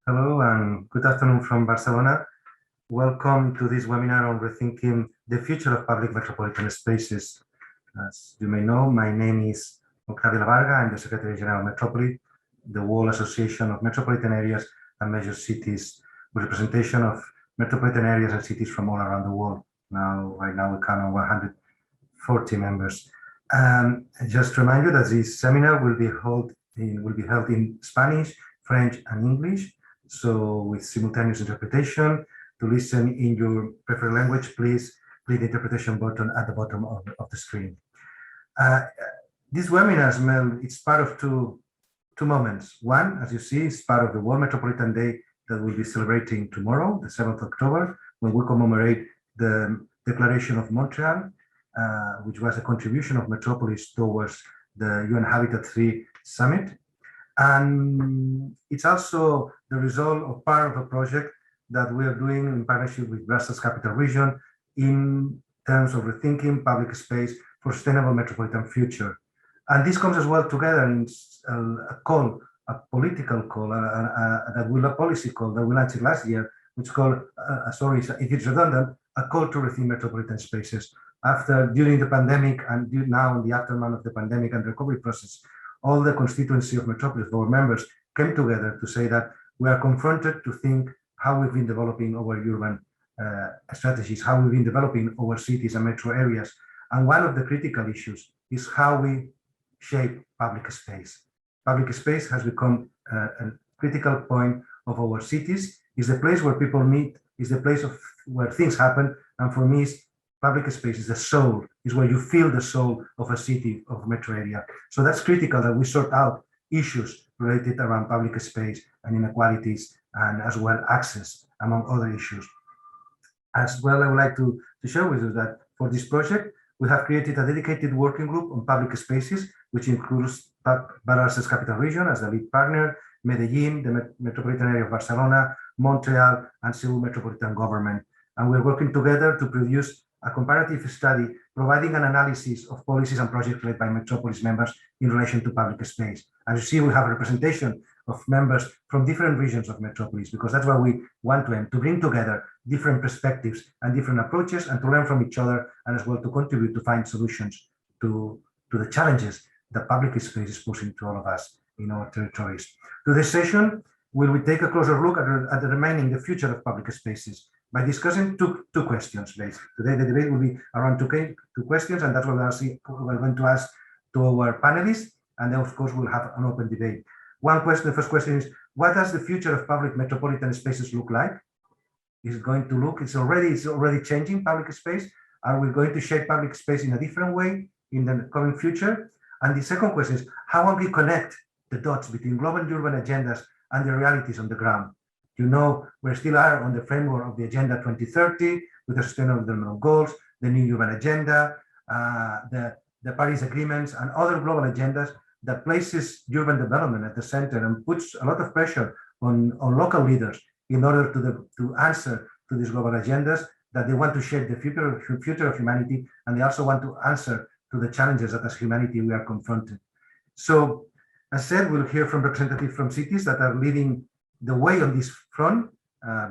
Hello and good afternoon from Barcelona. Welcome to this webinar on rethinking the future of public metropolitan spaces. As you may know, my name is Octavio Varga. I'm the Secretary General of Metropolis, the World Association of Metropolitan Areas and Major Cities, with representation of metropolitan areas and cities from all around the world. Right now we count on 140 members. Just to remind you that this seminar will be held in Spanish, French, and English. So with simultaneous interpretation. To listen in your preferred language, please click the interpretation button at the bottom of the screen. This webinar, it's part of two moments. One, as you see, is part of the World Metropolitan Day that we'll be celebrating tomorrow, the 7th of October, when we commemorate the Declaration of Montreal, which was a contribution of Metropolis towards the UN Habitat 3 Summit. And it's also the result of part of a project that we are doing in partnership with Brussels Capital Region in terms of rethinking public space for sustainable metropolitan future. And this comes as well together in a political call, a policy call that we launched last year, which is called, if it's redundant, a call to rethink metropolitan spaces. During the pandemic and now in the aftermath of the pandemic and recovery process, all the constituency of Metropolis, our members, came together to say that we are confronted to think how we've been developing our urban strategies, how we've been developing our cities and metro areas. And one of the critical issues is how we shape public space. Public space has become a critical point of our cities. It's the place where people meet, it's the place where things happen. And for me, public space is the soul, is where you feel the soul of a city, of a metro area. So that's critical that we sort out issues related around public space and inequalities and as well access, among other issues. As well, I would like to share with you that for this project, we have created a dedicated working group on public spaces, which includes Brussels Capital Region as the lead partner, Medellin, the Metropolitan Area of Barcelona, Montreal, and Seoul Metropolitan Government. And we're working together to produce a comparative study providing an analysis of policies and projects led by Metropolis members in relation to public space. As you see, we have a representation of members from different regions of Metropolis, because that's what we want to aim, to bring together different perspectives and different approaches and to learn from each other, and as well to contribute to find solutions to the challenges that public space is posing to all of us in our territories. To this session, we will take a closer look at the remaining, the future of public spaces, by discussing two questions, basically. Today, the debate will be around two questions, and that's what we're going to ask to our panelists, and then, of course, we'll have an open debate. The first question is, what does the future of public metropolitan spaces look like? Is it going to look, it's already changing public space? Are we going to shape public space in a different way in the coming future? And the second question is, how will we connect the dots between global urban agendas and the realities on the ground? You know, we still are on the framework of the Agenda 2030 with the Sustainable Development Goals, the New Urban Agenda, the Paris Agreements, and other global agendas that places urban development at the center and puts a lot of pressure on local leaders in order to answer to these global agendas, that they want to shape the future of humanity, and they also want to answer to the challenges that as humanity we are confronted. So, as said, we'll hear from representatives from cities that are leading the way on this front,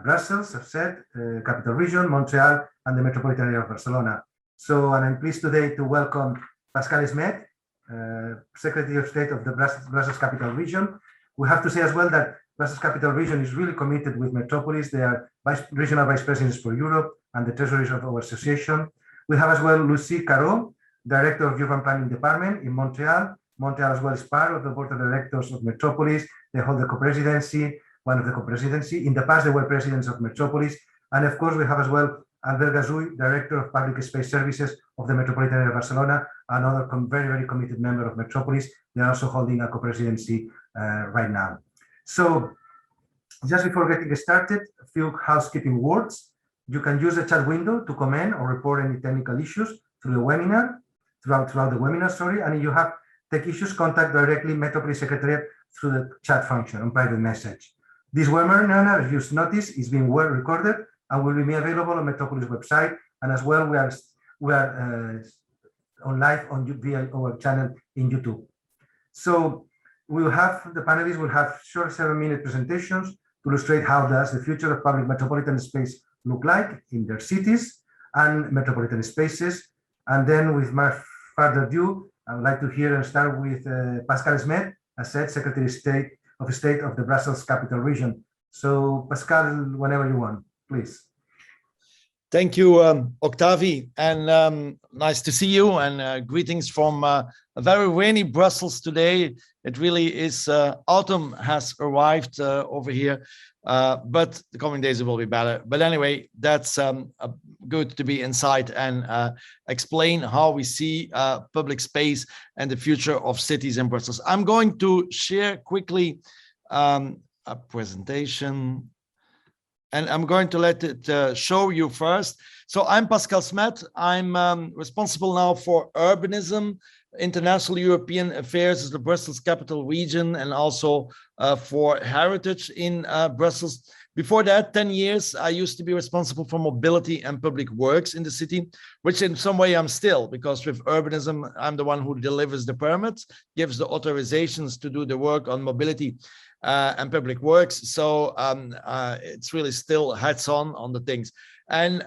Brussels, as said, Capital Region, Montreal, and the Metropolitan Area of Barcelona. So, and I'm pleased today to welcome Pascal Smet, Secretary of State of the Brussels Capital Region. We have to say as well that Brussels Capital Region is really committed with Metropolis. They are regional vice presidents for Europe and the treasuries of our association. We have as well Lucie, Careau, Director of Urban Planning Department in Montreal. Montreal as well is part of the board of directors of Metropolis. They hold the co-presidency, one of the co-presidency. In the past, they were presidents of Metropolis. And of course, we have as well Gassull, Director of Public Space Services of the Metropolitan Area of Barcelona, another very, very committed member of Metropolis. They are also holding a co-presidency right now. So just before getting started, a few housekeeping words. You can use the chat window to comment or report any technical issues through the webinar, throughout the webinar, sorry. And if you have tech issues, contact directly Metropolis Secretariat through the chat function on private message. This webinar, as you notice, is being well recorded and will be available on Metropolis website. And as well, we are on live via our channel in YouTube. So we will have, the panelists will have short 7-minute presentations to illustrate how does the future of public metropolitan space look like in their cities and metropolitan spaces. And then with much further ado, I would like to hear and start with Pascal Smet, as said, Secretary of State of the Brussels Capital Region. So Pascal, whenever you want, please. Thank you, Octavi, and nice to see you, and greetings from a very rainy Brussels today. It really is, autumn has arrived over here, but the coming days it will be better. But anyway, that's good to be inside and explain how we see public space and the future of cities in Brussels. I'm going to share quickly a presentation, and I'm going to let it show you first. So I'm Pascal Smet. I'm responsible now for urbanism, international European affairs as the Brussels Capital Region, and also for heritage in Brussels. Before that, 10 years, I used to be responsible for mobility and public works in the city, which in some way I'm still, because with urbanism, I'm the one who delivers the permits, gives the authorizations to do the work on mobility and public works. So it's really still hats on the things. And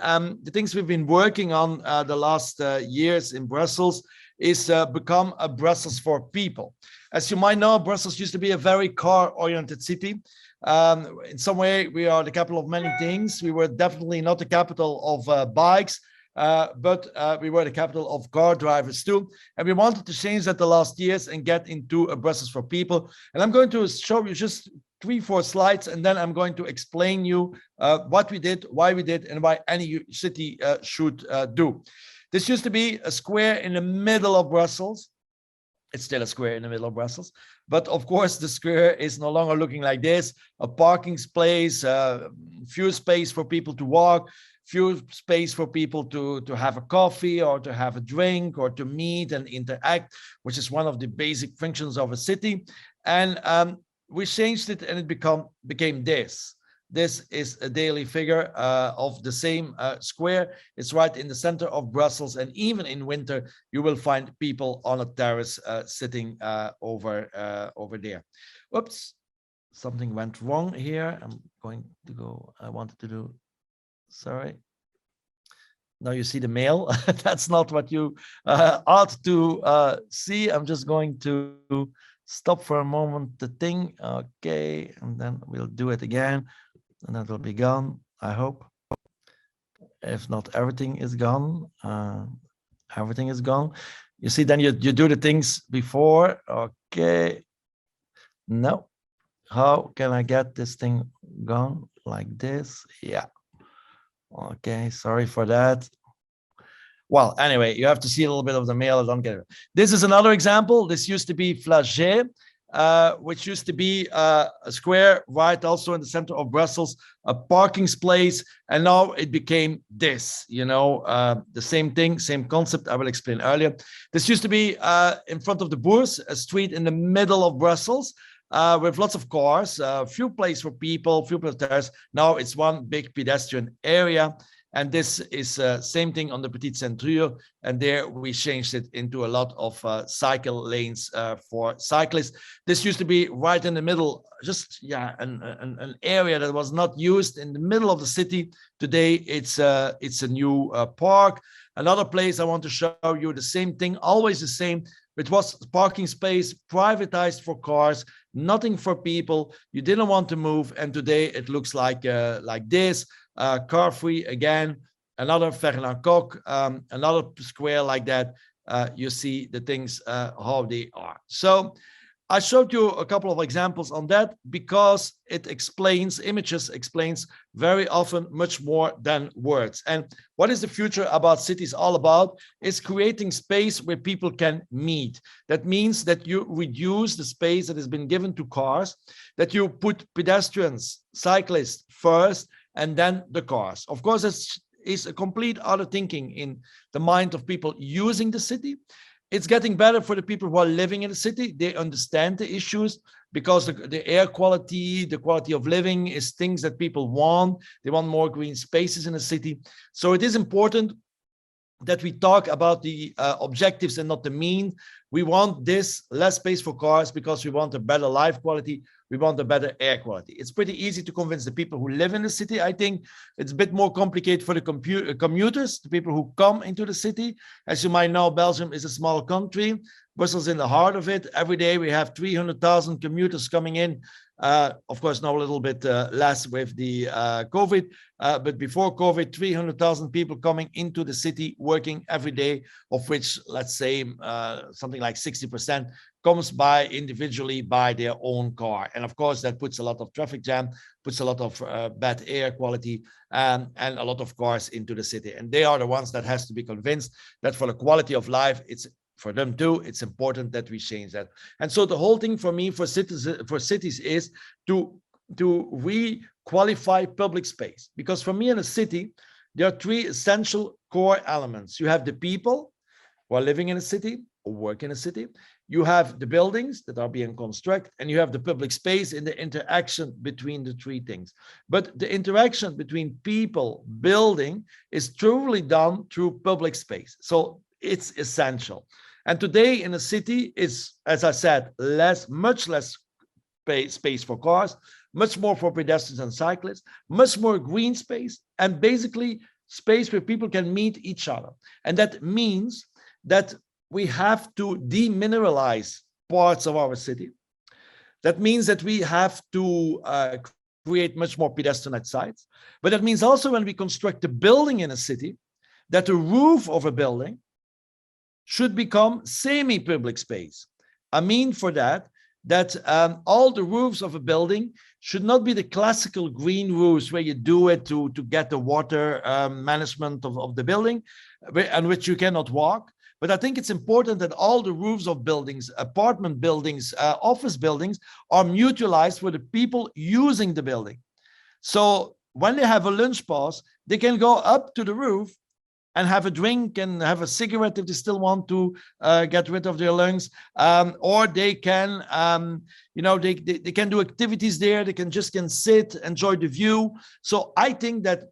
the things we've been working on the last years in Brussels is become a Brussels for people. As you might know, Brussels used to be a very car-oriented city. In some way, we are the capital of many things. We were definitely not the capital of bikes, but we were the capital of car drivers too. And we wanted to change that the last years and get into a Brussels for people. And I'm going to show you just 3-4 slides, and then I'm going to explain you what we did, why we did, and why any city should do. This used to be a square in the middle of Brussels. It's still a square in the middle of Brussels, but of course the square is no longer looking like this. A parking space, few space for people to walk, few space for people to have a coffee or to have a drink or to meet and interact, which is one of the basic functions of a city. And we changed it, and it became this. This is a daily figure of the same square. It's right in the center of Brussels, and even in winter, you will find people on a terrace sitting over there. Oops, something went wrong here. I'm going to go, I wanted to do, sorry. Now you see the mail. That's not what you ought to see. I'm just going to stop for a moment the thing. Okay, and then we'll do it again. And that will be gone, I hope. If not, everything is gone. Everything is gone. You see, then you do the things before. Okay. No. How can I get this thing gone like this? Yeah. Okay, sorry for that. Well, anyway, you have to see a little bit of the mail. I don't get it. This is another example. This used to be Flagey, which used to be a square right also in the center of Brussels, a parking space, and now it became this, you know, the same thing, same concept I will explain earlier. This used to be in front of the Bourse, a street in the middle of Brussels, with lots of cars, few places for people, few places. Now it's one big pedestrian area. And this is same thing on the Petite Centure, and there we changed it into a lot of cycle lanes for cyclists. This used to be right in the middle, just an area that was not used in the middle of the city. Today it's a new park. Another place I want to show you, the same thing, always the same. It was parking space privatized for cars, nothing for people. You didn't want to move, and today it looks like this. Car free again, another Fernand Koch, another square like that. You see the things how they are. So I showed you a couple of examples on that because it explains, images explains very often much more than words. And what is the future about cities all about is creating space where people can meet. That means that you reduce the space that has been given to cars, that you put pedestrians, cyclists first, and then the cars. Of course, this is a complete other thinking in the mind of people using the city. It's getting better for the people who are living in the city. They understand the issues because the air quality, the quality of living is things that people want. They want more green spaces in the city. So it is important that we talk about the objectives and not the mean. We want this less space for cars because we want a better life quality. We want a better air quality. It's pretty easy to convince the people who live in the city. I think it's a bit more complicated for the commuters, the people who come into the city. As you might know, Belgium is a small country. Brussels in the heart of it. Every day we have 300,000 commuters coming in. Of course, now a little bit less with the COVID, but before COVID, 300,000 people coming into the city, working every day, of which, let's say, something like 60% comes by individually by their own car. And of course, that puts a lot of traffic jam, puts a lot of bad air quality, and a lot of cars into the city. And they are the ones that has to be convinced that for the quality of life, it's for them too, it's important that we change that. And so the whole thing for me, for cities is to re-qualify public space. Because for me in a city, there are three essential core elements. You have the people who are living in a city or work in a city. You have the buildings that are being constructed, and you have the public space in the interaction between the three things. But the interaction between people, building, is truly done through public space. So it's essential. And today in a city is, as I said, much less space for cars, much more for pedestrians and cyclists, much more green space, and basically space where people can meet each other. And that means that we have to demineralize parts of our city. That means that we have to create much more pedestrian sites. But that means also when we construct a building in a city, that the roof of a building should become semi-public space. I mean for that all the roofs of a building should not be the classical green roofs where you do it to get the water management of the building, and which you cannot walk. But I think it's important that all the roofs of buildings, apartment buildings, office buildings are mutualized for the people using the building. So when they have a lunch pause, they can go up to the roof and have a drink and have a cigarette if they still want to get rid of their lungs, or they can, they can do activities there. They can sit, enjoy the view. So I think that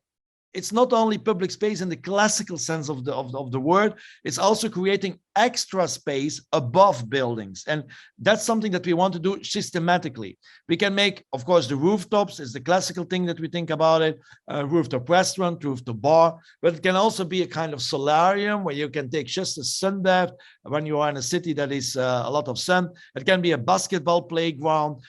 it's not only public space in the classical sense of the word, it's also creating extra space above buildings. And that's something that we want to do systematically. We can make, of course, the rooftops is the classical thing that we think about it, rooftop restaurant, rooftop bar, but it can also be a kind of solarium where you can take just a sun bath when you are in a city that is a lot of sun. It can be a basketball playground.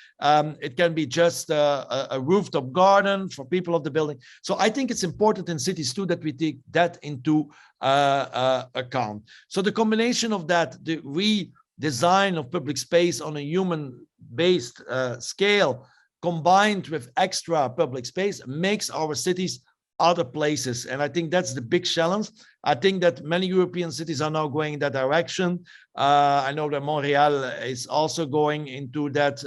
It can be just a rooftop garden for people of the building. So I think it's important in cities too that we take that into account. So the combination of that, the redesign of public space on a human-based scale, combined with extra public space, makes our cities other places. And I think that's the big challenge. I think that many European cities are now going in that direction. I know that Montreal is also going into that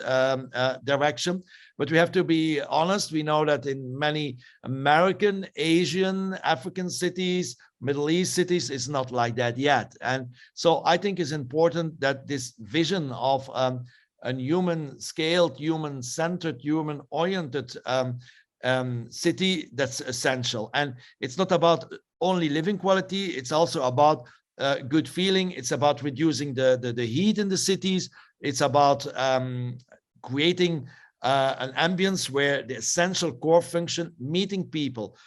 direction. But we have to be honest. We know that in many American, Asian, African cities, Middle East cities, it's not like that yet. And so I think it's important that this vision of a human-scaled, human-centered, human-oriented city, that's essential. And it's not about only living quality. It's also about good feeling. It's about reducing the heat in the cities. It's about creating an ambience where the essential core function, meeting people,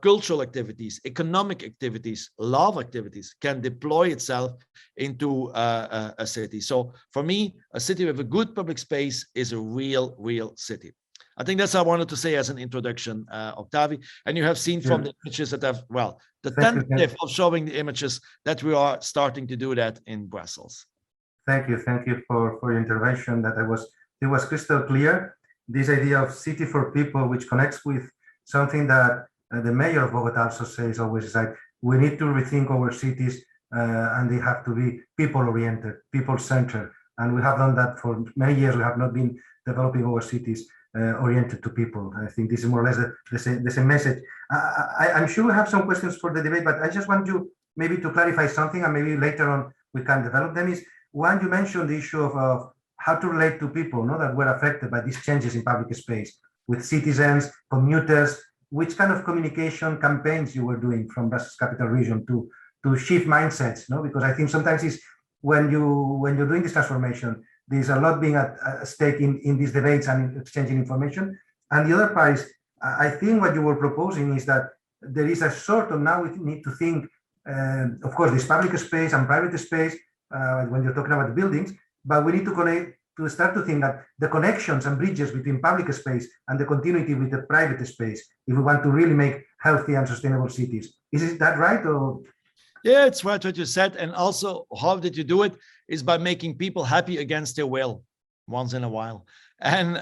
cultural activities, economic activities, love activities, can deploy itself into a city. So for me, a city with a good public space is a real city. I think that's what I wanted to say as an introduction, Octavie. And you have seen from the images that have, well, the tentative of showing the images that we are starting to do that in Brussels. Thank you for your intervention. It was crystal clear. This idea of city for people, which connects with something that the mayor of Bogota also says always, is like, we need to rethink our cities and they have to be people-oriented, people-centered. And we have done that for many years. We have not been developing our cities oriented to people. I think this is more or less the same message. I'm sure we have some questions for the debate, but I just want you maybe to clarify something, and maybe later on we can develop them. Is one, you mentioned the issue of how to relate to people, that were affected by these changes in public space, with citizens, commuters. Which kind of communication campaigns you were doing from Brussels Capital Region to to shift mindsets, no? Because I think sometimes it's when you're doing this transformation, there's a lot being at stake in these debates and exchanging information. And the other part is, I think what you were proposing is that there is a sort of, now we need to think, of course, this public space and private space, when you're talking about buildings, but we need to connect, to start to think that the connections and bridges between public space and the continuity with the private space, if we want to really make healthy and sustainable cities. Is that right? Or? Yeah, it's right what you said. And also, how did you do it? Is by making people happy against their will once in a while. And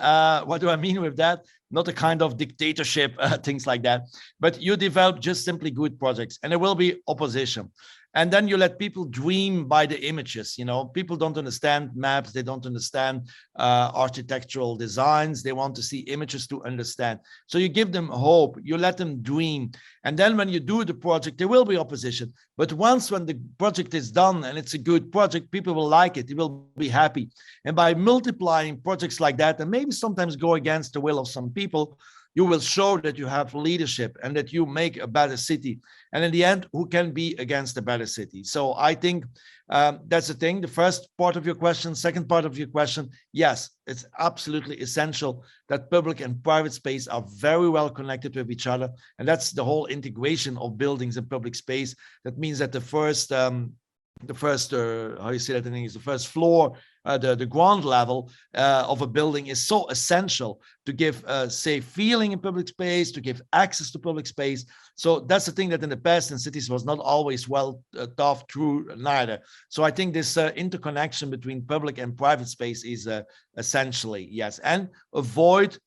what do I mean with that? Not a kind of dictatorship, things like that, but you develop just simply good projects, and there will be opposition. And then you let people dream by the images. You know, people don't understand maps. They don't understand architectural designs. They want to see images to understand. So you give them hope. You let them dream. And then when you do the project, there will be opposition. But once when the project is done and it's a good project, people will like it. They will be happy. And by multiplying projects like that, and maybe sometimes go against the will of some people, you will show that you have leadership and that you make a better city. And in the end, who can be against a better city? So I think that's the thing. The first part of your question, second part of your question, yes, it's absolutely essential that public and private space are very well connected with each other. And that's the whole integration of buildings and public space. That means that the first how you say that in English, the first floor, the ground level of a building is so essential to give a safe feeling in public space, to give access to public space. So that's the thing that in the past in cities was not always well thought through neither. So I think this interconnection between public and private space is essentially, yes, and avoid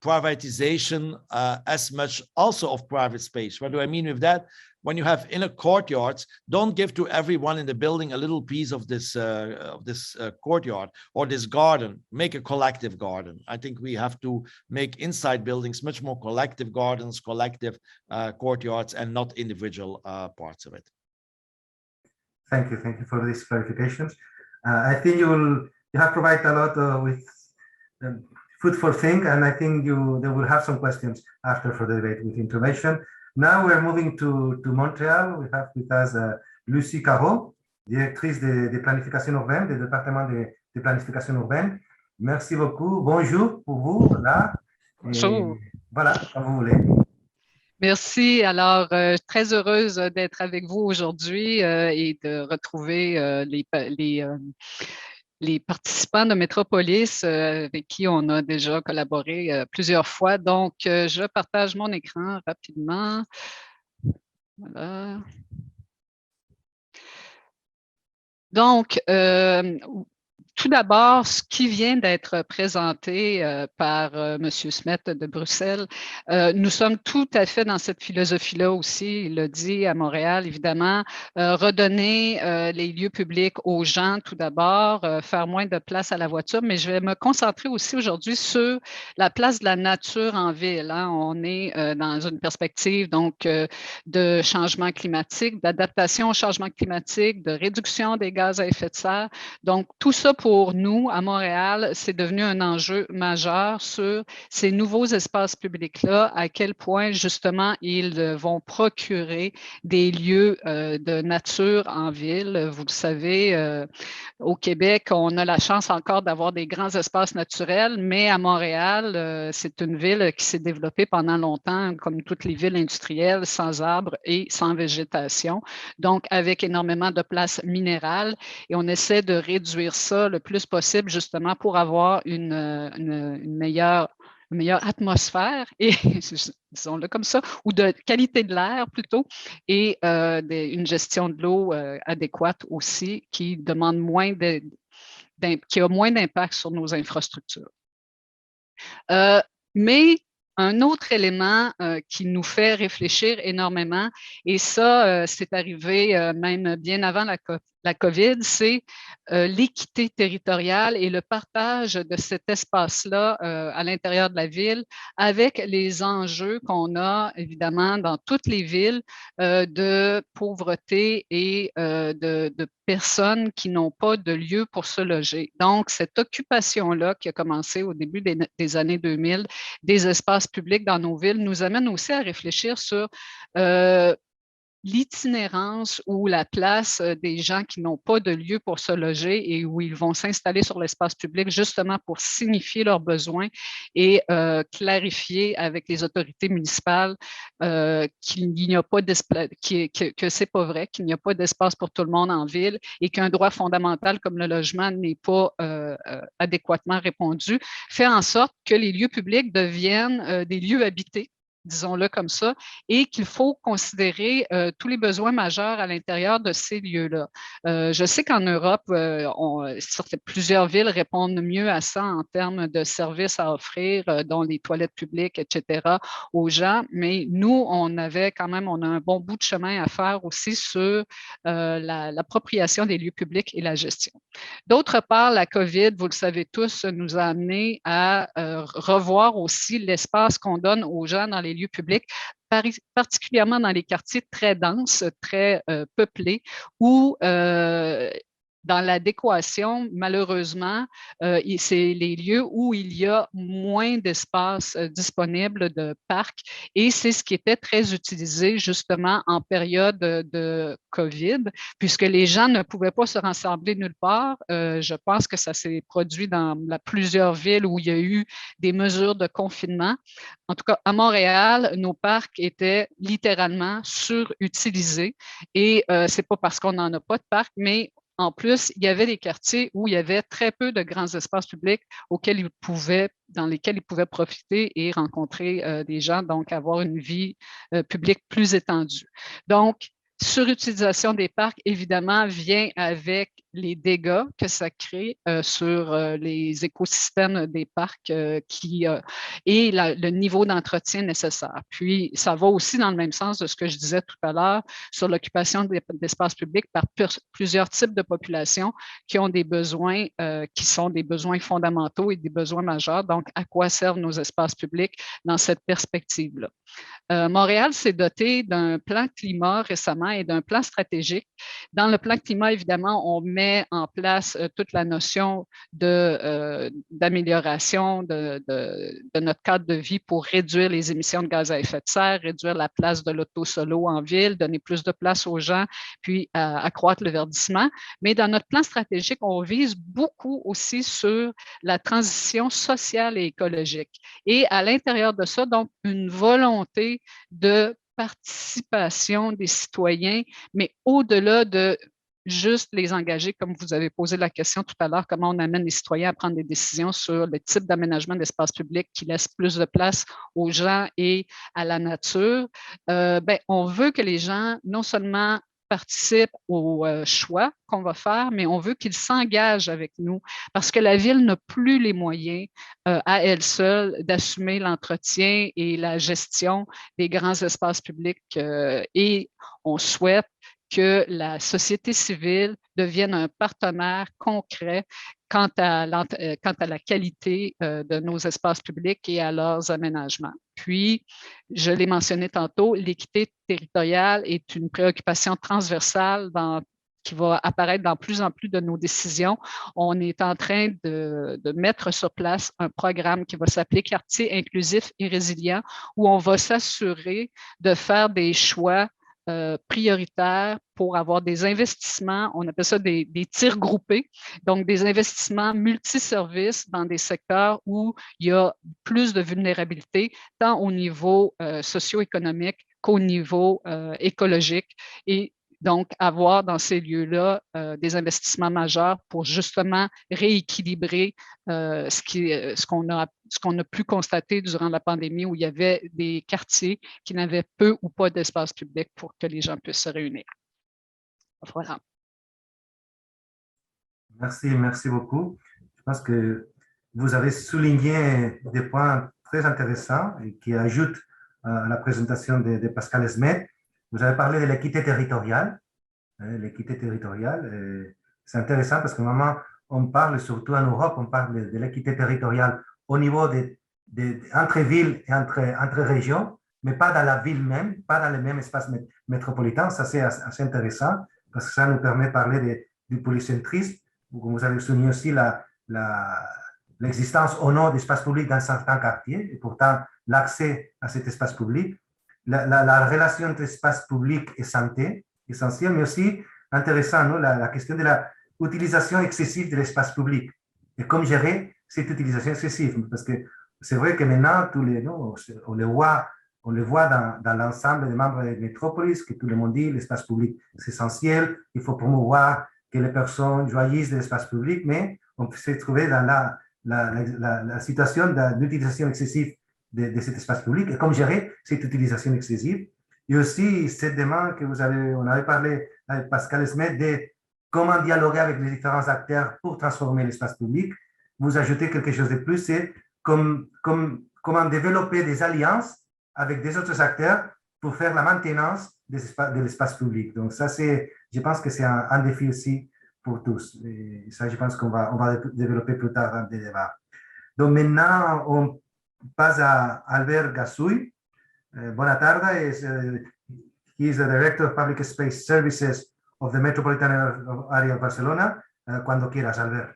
privatization as much also of private space. What do I mean with that? When you have inner courtyards, don't give to everyone in the building a little piece of this courtyard or this garden. Make a collective garden. I think we have to make inside buildings much more collective gardens, collective courtyards, and not individual parts of it. Thank you for these clarifications. I think you have provided a lot with food for think, and I think they will have some questions after for the debate with information. Now we're moving to Montréal. We have with us Lucie Careau, directrice de planification urbaine, du département de planification urbaine. Merci beaucoup. Bonjour pour vous. Là. Bonjour. Voilà, comme vous voulez. Merci. Alors, très heureuse d'être avec vous aujourd'hui et de retrouver les participants de Metropolis avec qui on a déjà collaboré plusieurs fois. Donc, je partage mon écran rapidement. Voilà. Donc, tout d'abord, ce qui vient d'être présenté par M. Smet de Bruxelles, nous sommes tout à fait dans cette philosophie-là aussi, il l'a dit à Montréal, évidemment, redonner les lieux publics aux gens tout d'abord, faire moins de place à la voiture, mais je vais me concentrer aussi aujourd'hui sur la place de la nature en ville. Hein. On est dans une perspective donc de changement climatique, d'adaptation au changement climatique, de réduction des gaz à effet de serre. Donc, tout ça pour nous, à Montréal, c'est devenu un enjeu majeur sur ces nouveaux espaces publics-là, à quel point, justement, ils vont procurer des lieux de nature en ville. Vous le savez, au Québec, on a la chance encore d'avoir des grands espaces naturels, mais à Montréal, c'est une ville qui s'est développée pendant longtemps, comme toutes les villes industrielles, sans arbres et sans végétation, donc avec énormément de place minérale. Et on essaie de réduire ça le plus possible, justement, pour avoir une meilleure atmosphère, et disons-le comme ça, ou de qualité de l'air plutôt, et une gestion de l'eau adéquate aussi, qui demande qui a moins d'impact sur nos infrastructures. Mais un autre élément qui nous fait réfléchir énormément, et ça, c'est arrivé même bien avant la COVID, c'est l'équité territoriale et le partage de cet espace-là à l'intérieur de la ville, avec les enjeux qu'on a évidemment dans toutes les villes de pauvreté et de personnes qui n'ont pas de lieu pour se loger. Donc, cette occupation-là qui a commencé au début des années 2000 des espaces publics dans nos villes nous amène aussi à réfléchir sur l'itinérance ou la place des gens qui n'ont pas de lieu pour se loger et où ils vont s'installer sur l'espace public justement pour signifier leurs besoins et clarifier avec les autorités municipales qu'il n'y a pas d'espace, que c'est pas vrai, qu'il n'y a pas d'espace pour tout le monde en ville et qu'un droit fondamental comme le logement n'est pas adéquatement répondu, fait en sorte que les lieux publics deviennent des lieux habités, disons-le comme ça, et qu'il faut considérer tous les besoins majeurs à l'intérieur de ces lieux-là. Je sais qu'en Europe, plusieurs villes répondent mieux à ça en termes de services à offrir, dont les toilettes publiques, etc., aux gens, mais nous, on a un bon bout de chemin à faire aussi sur l'appropriation des lieux publics et la gestion. D'autre part, la COVID, vous le savez tous, nous a amené à revoir aussi l'espace qu'on donne aux gens dans les lieux publics, particulièrement dans les quartiers très denses, très peuplés, où dans l'adéquation, malheureusement, c'est les lieux où il y a moins d'espace disponible de parcs et c'est ce qui était très utilisé justement en période de COVID, puisque les gens ne pouvaient pas se rassembler nulle part. Je pense que ça s'est produit dans plusieurs villes où il y a eu des mesures de confinement. En tout cas, à Montréal, nos parcs étaient littéralement surutilisés et c'est pas parce qu'on n'en a pas de parcs, mais en plus, il y avait des quartiers où il y avait très peu de grands espaces publics dans lesquels ils pouvaient profiter et rencontrer des gens, donc avoir une vie publique plus étendue. Donc, surutilisation des parcs, évidemment, vient avec les dégâts que ça crée sur les écosystèmes des parcs et le niveau d'entretien nécessaire. Puis, ça va aussi dans le même sens de ce que je disais tout à l'heure sur l'occupation d'espaces publics par plusieurs types de populations qui ont des besoins qui sont des besoins fondamentaux et des besoins majeurs. Donc, à quoi servent nos espaces publics dans cette perspective-là? Montréal s'est doté d'un plan climat récemment et d'un plan stratégique. Dans le plan climat, évidemment, on met en place toute la notion d'amélioration de notre cadre de vie pour réduire les émissions de gaz à effet de serre, réduire la place de l'auto-solo en ville, donner plus de place aux gens, puis accroître le verdissement. Mais dans notre plan stratégique, on vise beaucoup aussi sur la transition sociale et écologique. Et à l'intérieur de ça, donc, une volonté de participation des citoyens, mais au-delà de juste les engager, comme vous avez posé la question tout à l'heure, comment on amène les citoyens à prendre des décisions sur le type d'aménagement d'espace public qui laisse plus de place aux gens et à la nature. On veut que les gens non seulement participent au choix qu'on va faire, mais on veut qu'ils s'engagent avec nous parce que la ville n'a plus les moyens à elle seule d'assumer l'entretien et la gestion des grands espaces publics et on souhaite que la société civile devienne un partenaire concret quant à la qualité de nos espaces publics et à leurs aménagements. Puis, je l'ai mentionné tantôt, l'équité territoriale est une préoccupation transversale qui va apparaître dans plus en plus de nos décisions. On est en train de mettre sur place un programme qui va s'appeler Quartier inclusif et résilient, où on va s'assurer de faire des choix prioritaires pour avoir des investissements, on appelle ça des tirs groupés, donc des investissements multiservices dans des secteurs où il y a plus de vulnérabilité, tant au niveau socio-économique qu'au niveau écologique. Et donc, avoir dans ces lieux-là des investissements majeurs pour justement rééquilibrer ce qu'on a pu constater durant la pandémie où il y avait des quartiers qui n'avaient peu ou pas d'espace public pour que les gens puissent se réunir. Voilà. Merci beaucoup. Je pense que vous avez souligné des points très intéressants et qui ajoutent à la présentation de Pascal Smet. Vous avez parlé de l'équité territoriale. L'équité territoriale, c'est intéressant parce que maintenant, on parle, surtout en Europe, on parle de l'équité territoriale au niveau entre villes et entre régions, mais pas dans la ville même, pas dans le même espace métropolitain. Ça, c'est assez intéressant parce que ça nous permet de parler du polycentrisme, ou comme vous avez souligné aussi l'existence ou non d'espaces publics dans certains quartiers, et pourtant l'accès à cet espace public. la relación entre espace public et santé, essentielle, mais aussi intéressant, non, la question de la utilisation excessive de l'espace public et comment gérer cette utilisation excessive. Parce que c'est vrai que maintenant, non, on le voit dans l'ensemble des membres de Métropolis, que tout le monde dit l'espace public c'est essentiel, il faut promouvoir que les personnes jouissent de l'espace public, mais on peut se trouver dans la situation d'utilisation excessive de cet espace public et comment gérer cette utilisation excessive. Et aussi cette demande que on avait parlé avec Pascal et Smet de comment dialoguer avec les différents acteurs pour transformer l'espace public. Vous ajoutez quelque chose de plus, c'est comment développer des alliances avec des autres acteurs pour faire la maintenance de l'espace public. Donc ça, je pense que c'est un défi aussi pour tous. Et ça, je pense qu'on va développer plus tard dans le débat. Donc maintenant, on passe à Albert Gassull. Buona tarda. He is the Director of Public Space Services of the Metropolitan Area of Barcelona. Cuando quieras, Albert.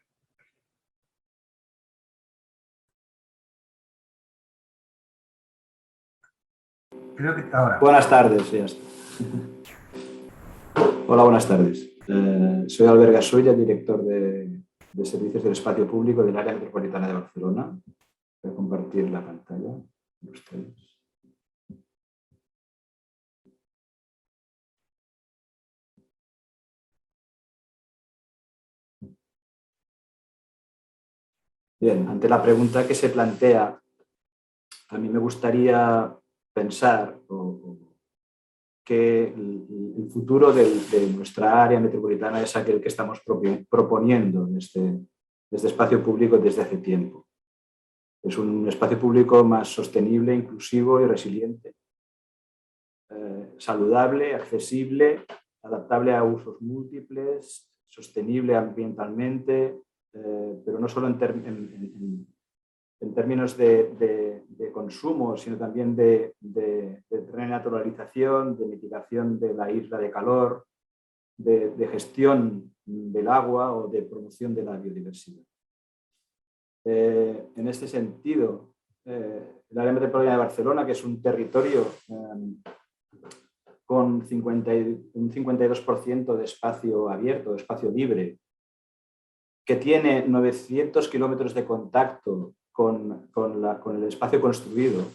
Creo que ahora. Buenas tardes, ya está. Hola, buenas tardes. Soy Albert Gassull, director de Servicios del Espacio Público del Área Metropolitana de Barcelona. Voy a compartir la pantalla con ustedes. Bien, ante la pregunta que se plantea, a mí me gustaría pensar que el futuro de nuestra área metropolitana es aquel que estamos proponiendo desde espacio público desde hace tiempo. Es un espacio público más sostenible, inclusivo y resiliente, saludable, accesible, adaptable a usos múltiples, sostenible ambientalmente, pero no solo en términos de consumo, sino también de renaturalización, de mitigación de la isla de calor, de gestión del agua o de promoción de la biodiversidad. En este sentido, el área metropolitana de Barcelona, que es un territorio con un 52% de espacio abierto, de espacio libre, que tiene 900 kilómetros de contacto con el espacio construido,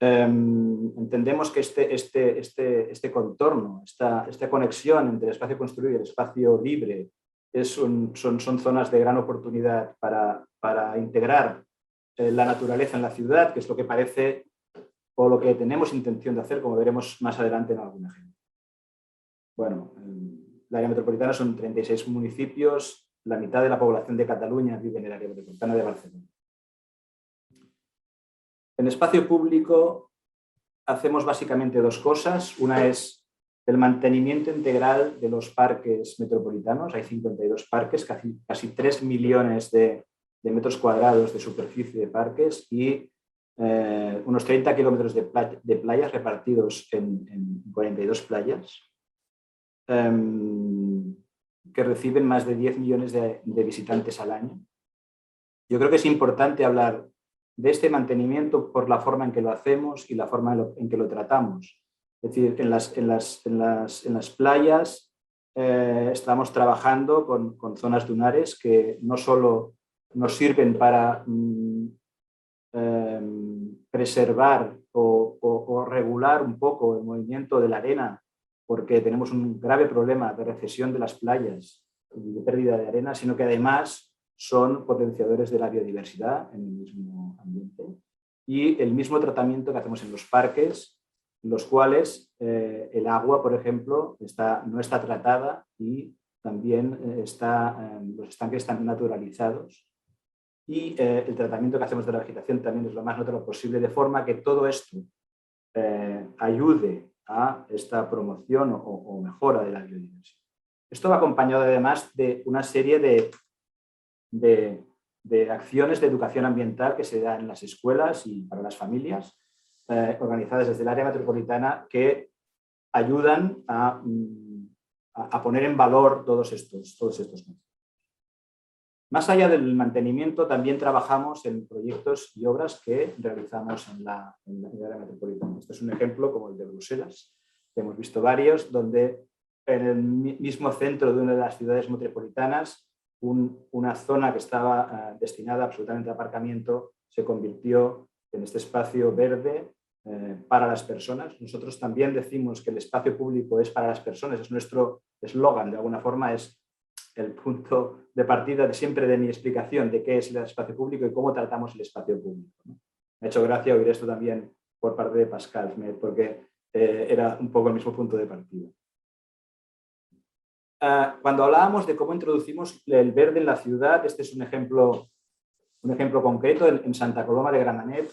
entendemos que este contorno, esta conexión entre el espacio construido y el espacio libre son zonas de gran oportunidad para integrar la naturaleza en la ciudad, que es lo que parece o lo que tenemos intención de hacer, como veremos más adelante en algún ejemplo. Bueno, el área metropolitana son 36 municipios, la mitad de la población de Cataluña vive en el área metropolitana de Barcelona. En espacio público hacemos básicamente dos cosas. Una es el mantenimiento integral de los parques metropolitanos. Hay 52 parques, casi 3 millones de metros cuadrados de superficie de parques y unos 30 kilómetros de playas repartidos en 42 playas, que reciben más de 10 millones de visitantes al año. Yo creo que es importante hablar de este mantenimiento por la forma en que lo hacemos y la forma en que lo tratamos. Es decir, en las playas estamos trabajando con zonas dunares que no solo nos sirven para preservar o regular un poco el movimiento de la arena, porque tenemos un grave problema de recesión de las playas y de pérdida de arena, sino que además son potenciadores de la biodiversidad en el mismo ambiente. Y el mismo tratamiento que hacemos en los parques, en los cuales el agua, por ejemplo, no está tratada y también los estanques están naturalizados. Y el tratamiento que hacemos de la vegetación también es lo más natural posible, de forma que todo esto ayude a esta promoción o mejora de la biodiversidad. Esto va acompañado además de una serie de acciones de educación ambiental que se dan en las escuelas y para las familias, organizadas desde el área metropolitana, que ayudan a poner en valor todos estos conceptos. Más allá del mantenimiento, también trabajamos en proyectos y obras que realizamos en la área metropolitana. Este es un ejemplo como el de Bruselas, que hemos visto varios, donde en el mismo centro de una de las ciudades metropolitanas, una zona que estaba destinada absolutamente a aparcamiento se convirtió en este espacio verde para las personas. Nosotros también decimos que el espacio público es para las personas, es nuestro eslogan, de alguna forma es el punto de partida siempre de mi explicación de qué es el espacio público y cómo tratamos el espacio público, ¿no? Me ha hecho gracia oír esto también por parte de Pascal, Smet, porque era un poco el mismo punto de partida. Cuando hablábamos de cómo introducimos el verde en la ciudad, este es un ejemplo concreto en Santa Coloma de Gramenet.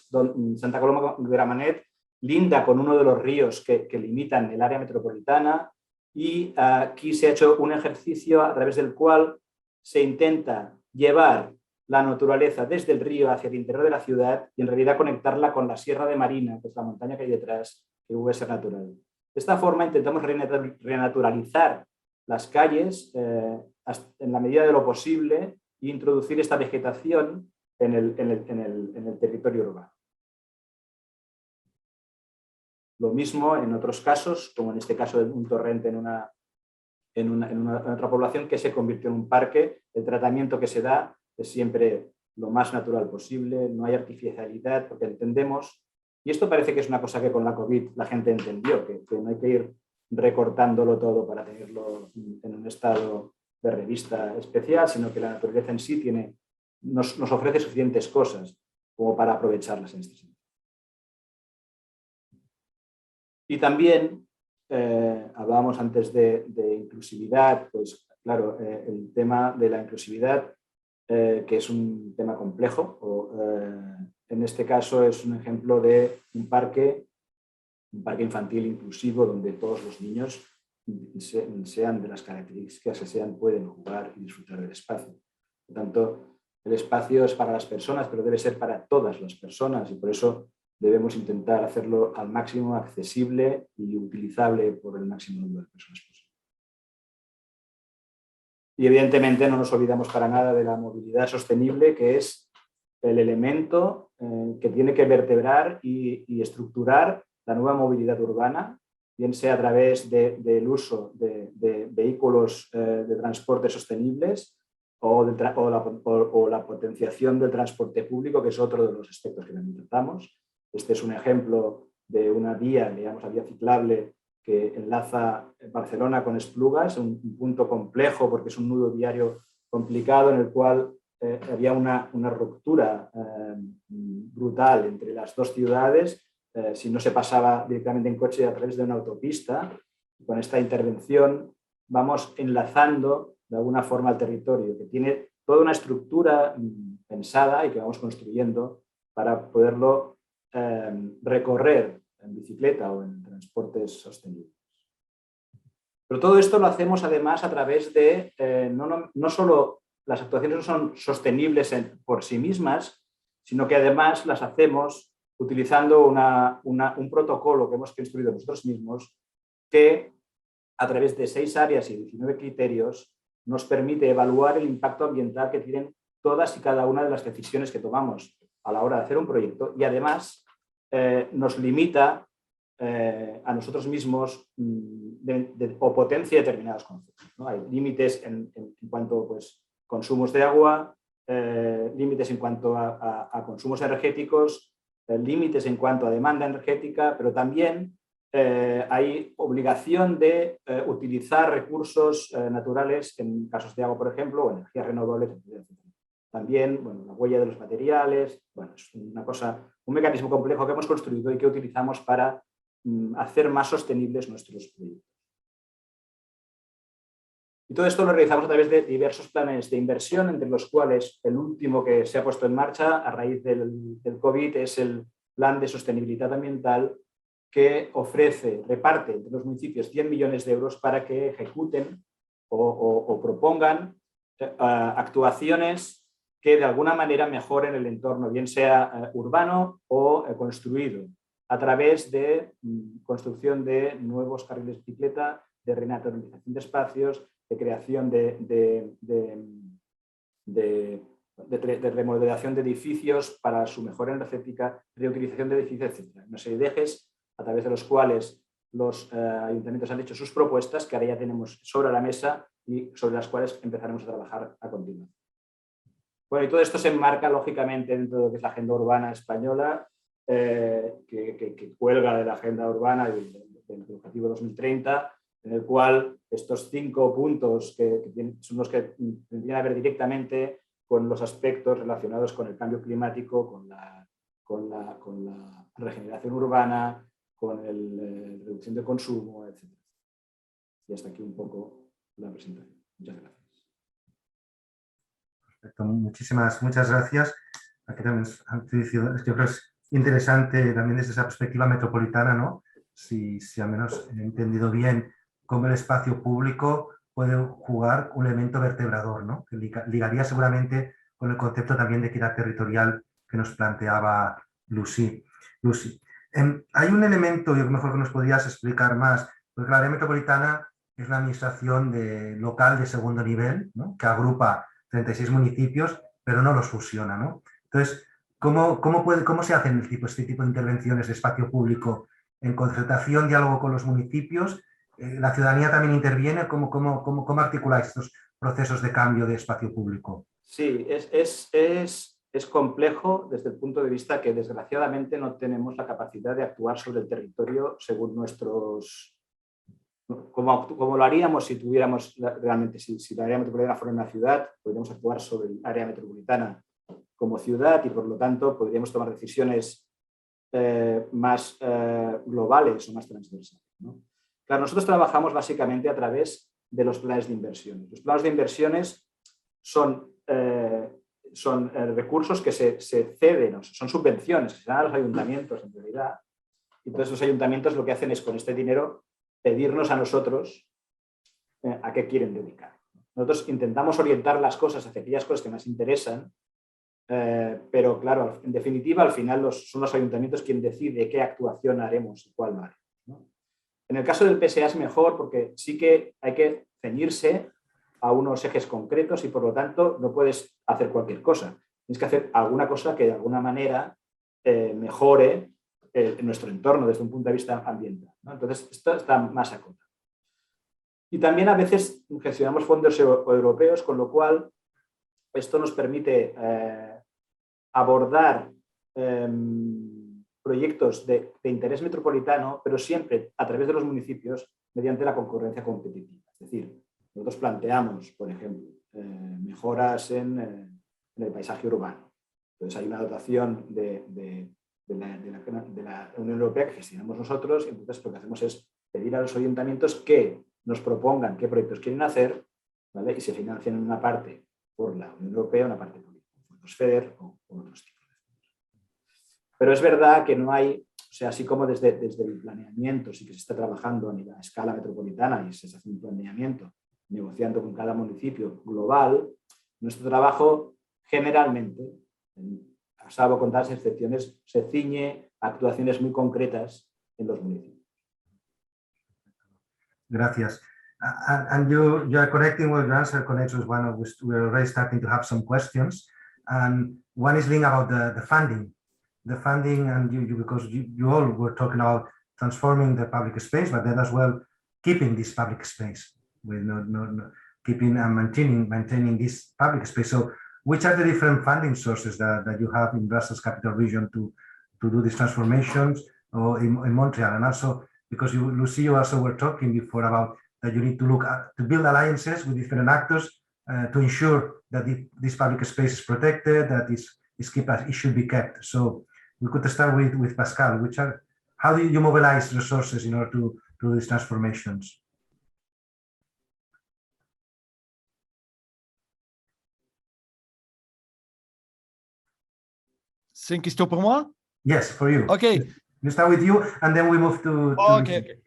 Santa Coloma de Gramenet linda con uno de los ríos que limitan el área metropolitana, y aquí se ha hecho un ejercicio a través del cual se intenta llevar la naturaleza desde el río hacia el interior de la ciudad y en realidad conectarla con la Sierra de Marina, que es la montaña que hay detrás, que puede ser natural. De esta forma intentamos renaturalizar las calles en la medida de lo posible e introducir esta vegetación en el territorio urbano. Lo mismo en otros casos, como en este caso de un torrente en otra población que se convirtió en un parque. El tratamiento que se da es siempre lo más natural posible, no hay artificialidad, porque entendemos, y esto parece que es una cosa que con la COVID la gente entendió, que no hay que ir recortándolo todo para tenerlo en un estado de revista especial, sino que la naturaleza en sí nos ofrece suficientes cosas como para aprovecharlas en este sentido. Y también hablábamos antes de inclusividad, pues claro, el tema de la inclusividad, que es un tema complejo, en este caso es un ejemplo de un parque infantil inclusivo donde todos los niños, sean de las características que sean, pueden jugar y disfrutar del espacio. Por tanto, el espacio es para las personas, pero debe ser para todas las personas y por eso debemos intentar hacerlo al máximo accesible y utilizable por el máximo número de personas posible. Y evidentemente no nos olvidamos para nada de la movilidad sostenible, que es el elemento que tiene que vertebrar y estructurar la nueva movilidad urbana, bien sea a través del uso de vehículos de transporte sostenibles o la potenciación del transporte público, que es otro de los aspectos que también tratamos. Este es un ejemplo de una vía, digamos, la vía ciclable que enlaza Barcelona con Esplugas, un punto complejo porque es un nudo viario complicado en el cual había una ruptura brutal entre las dos ciudades si no se pasaba directamente en coche a través de una autopista. Con esta intervención vamos enlazando de alguna forma el territorio, que tiene toda una estructura pensada y que vamos construyendo para poderlo recorrer en bicicleta o en transportes sostenibles. Pero todo esto lo hacemos además a través de, no solo las actuaciones no son sostenibles por sí mismas, sino que además las hacemos utilizando un protocolo que hemos construido nosotros mismos que a través de 6 áreas y 19 criterios nos permite evaluar el impacto ambiental que tienen todas y cada una de las decisiones que tomamos a la hora de hacer un proyecto y además nos limita a nosotros mismos o potencia determinados conceptos, ¿no? Hay límites en cuanto pues, consumos de agua, límites en cuanto a consumos energéticos, límites en cuanto a demanda energética, pero también hay obligación de utilizar recursos naturales en casos de agua, por ejemplo, o energías renovables, etc. También, bueno, la huella de los materiales, bueno, es un mecanismo complejo que hemos construido y que utilizamos para hacer más sostenibles nuestros proyectos. Y todo esto lo realizamos a través de diversos planes de inversión, entre los cuales el último que se ha puesto en marcha a raíz del COVID es el Plan de Sostenibilidad Ambiental, que reparte entre los municipios 100 millones de euros para que ejecuten o propongan actuaciones que de alguna manera mejoren el entorno, bien sea urbano o construido, a través de construcción de nuevos carriles de bicicleta, de renaturalización de espacios, de creación de de remodelación de edificios para su mejora energética, reutilización de edificios, etc. Una serie de ejes a través de los cuales los ayuntamientos han hecho sus propuestas que ahora ya tenemos sobre la mesa y sobre las cuales empezaremos a trabajar a continuación. Bueno, y todo esto se enmarca lógicamente dentro de lo que es la agenda urbana española, que cuelga de la agenda urbana y del objetivo 2030, en el cual estos 5 puntos son los que tendrían que ver directamente con los aspectos relacionados con el cambio climático, con la regeneración urbana, con la reducción de consumo, etc. Y hasta aquí un poco la presentación. Muchas gracias. Perfecto, muchas gracias. Aquí también yo creo que es interesante también desde esa perspectiva metropolitana, ¿no? Si al menos he entendido bien cómo el espacio público puede jugar un elemento vertebrador, ¿no? Que ligaría seguramente con el concepto también de equidad territorial que nos planteaba Lucie. Hay un elemento, yo mejor que nos podrías explicar más, porque la área metropolitana es la administración local de segundo nivel, ¿no? Que agrupa 36 municipios, pero no los fusiona, ¿no? Entonces, ¿cómo se hacen este tipo de intervenciones de espacio público en concertación, diálogo con los municipios? ¿La ciudadanía también interviene? ¿Cómo articuláis estos procesos de cambio de espacio público? Sí, es complejo desde el punto de vista que desgraciadamente no tenemos la capacidad de actuar sobre el territorio según nuestros... Como lo haríamos si tuviéramos realmente, si la área metropolitana fuera una ciudad, podríamos actuar sobre el área metropolitana como ciudad y por lo tanto podríamos tomar decisiones más globales o más transversales, ¿no? Claro, nosotros trabajamos básicamente a través de los planes de inversiones. Los planes de inversiones son recursos que se ceden, son subvenciones que se dan a los ayuntamientos en realidad. Y entonces los ayuntamientos lo que hacen es con este dinero pedirnos a nosotros a qué quieren dedicar. Nosotros intentamos orientar las cosas hacia aquellas cosas que más interesan, pero claro, en definitiva al final son los ayuntamientos quien decide qué actuación haremos y cuál no haremos, ¿no? En el caso del PSA es mejor porque sí que hay que ceñirse a unos ejes concretos y por lo tanto no puedes hacer cualquier cosa. Tienes que hacer alguna cosa que de alguna manera mejore nuestro entorno desde un punto de vista ambiental, ¿no? Entonces, esto está más acotado. Y también a veces gestionamos fondos europeos, con lo cual esto nos permite abordar proyectos de interés metropolitano, pero siempre a través de los municipios mediante la concurrencia competitiva. Es decir, nosotros planteamos, por ejemplo, mejoras en el paisaje urbano. Entonces hay una dotación de la Unión Europea que gestionamos nosotros, y entonces lo que hacemos es pedir a los ayuntamientos que nos propongan qué proyectos quieren hacer, ¿vale? Y se financian en una parte por la Unión Europea, una parte por fondos FEDER o otros tipos de fondos. Pero es verdad que no hay, o sea, así como desde el planeamiento sí que se está trabajando a escala metropolitana y se hace un planeamiento negociando con cada municipio global, nuestro trabajo generalmente, salvo contadas excepciones, se ciñe a actuaciones muy concretas en los municipios. Gracias. And you are connecting with your answer connects with one of which we're already starting to have some questions. And one is linked about the funding. The funding, and you because you all were talking about transforming the public space, but then as well keeping this public space, with keeping and maintaining this public space. So which are the different funding sources that you have in Brussels Capital Region to do these transformations, or in Montreal? And also, because Lucie, you also were talking before about that you need to look at, to build alliances with different actors to ensure that this public space is protected, that it should be kept. So we could start with Pascal. How do you mobilize resources in order to do these transformations? C'est une question pour moi? Yes, for you. Okay. We start with you, and then we move to Okay.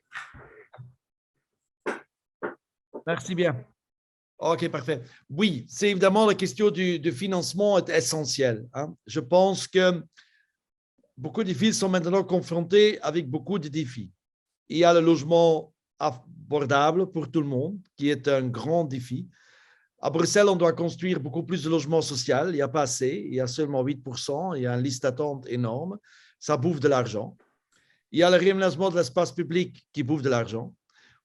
Merci bien. OK, parfait. Oui, c'est évidemment la question du financement est essentielle, hein. Je pense que beaucoup de villes sont maintenant confrontées avec beaucoup de défis. Il y a le logement abordable pour tout le monde, qui est un grand défi. À Bruxelles, on doit construire beaucoup plus de logements sociaux. Il n'y a pas assez. Il y a seulement 8%. Il y a une liste d'attente énorme. Ça bouffe de l'argent. Il y a le réaménagement de l'espace public qui bouffe de l'argent.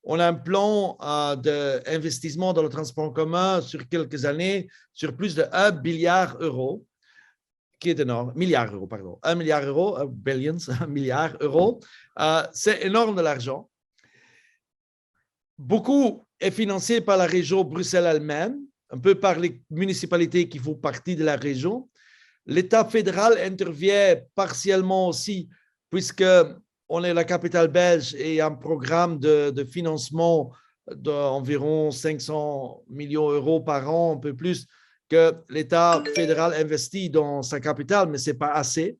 On a un plan d'investissement dans le transport en commun sur quelques années sur plus de 1 milliard d'euros, qui est énorme. Milliard d'euros, pardon. 1 milliard d'euros, billions, 1 milliard d'euros. C'est énorme de l'argent. Beaucoup est financé par la région Bruxelles elle-même, un peu par les municipalités qui font partie de la région. L'État fédéral intervient partiellement aussi, puisque on est la capitale belge et il y a un programme de financement d'environ 500 millions d'euros par an, un peu plus que l'État fédéral investit dans sa capitale, mais ce n'est pas assez.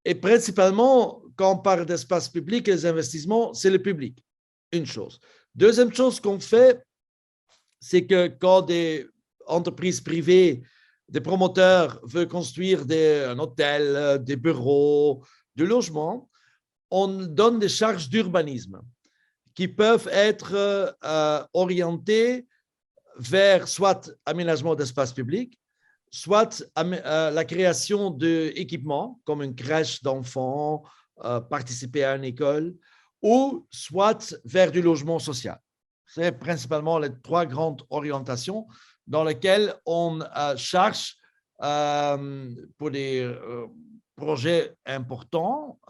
Et principalement, quand on parle d'espace public et des investissements, c'est le public, une chose. Deuxième chose qu'on fait, c'est que quand des entreprises privées, des promoteurs veulent construire un hôtel, des bureaux, du logement, on donne des charges d'urbanisme qui peuvent être orientées vers soit aménagement d'espace public, soit la création d'équipements comme une crèche d'enfants, participer à une école, ou soit vers du logement social. C'est principalement les 3 grandes orientations dans lesquelles on cherche pour des projets importants,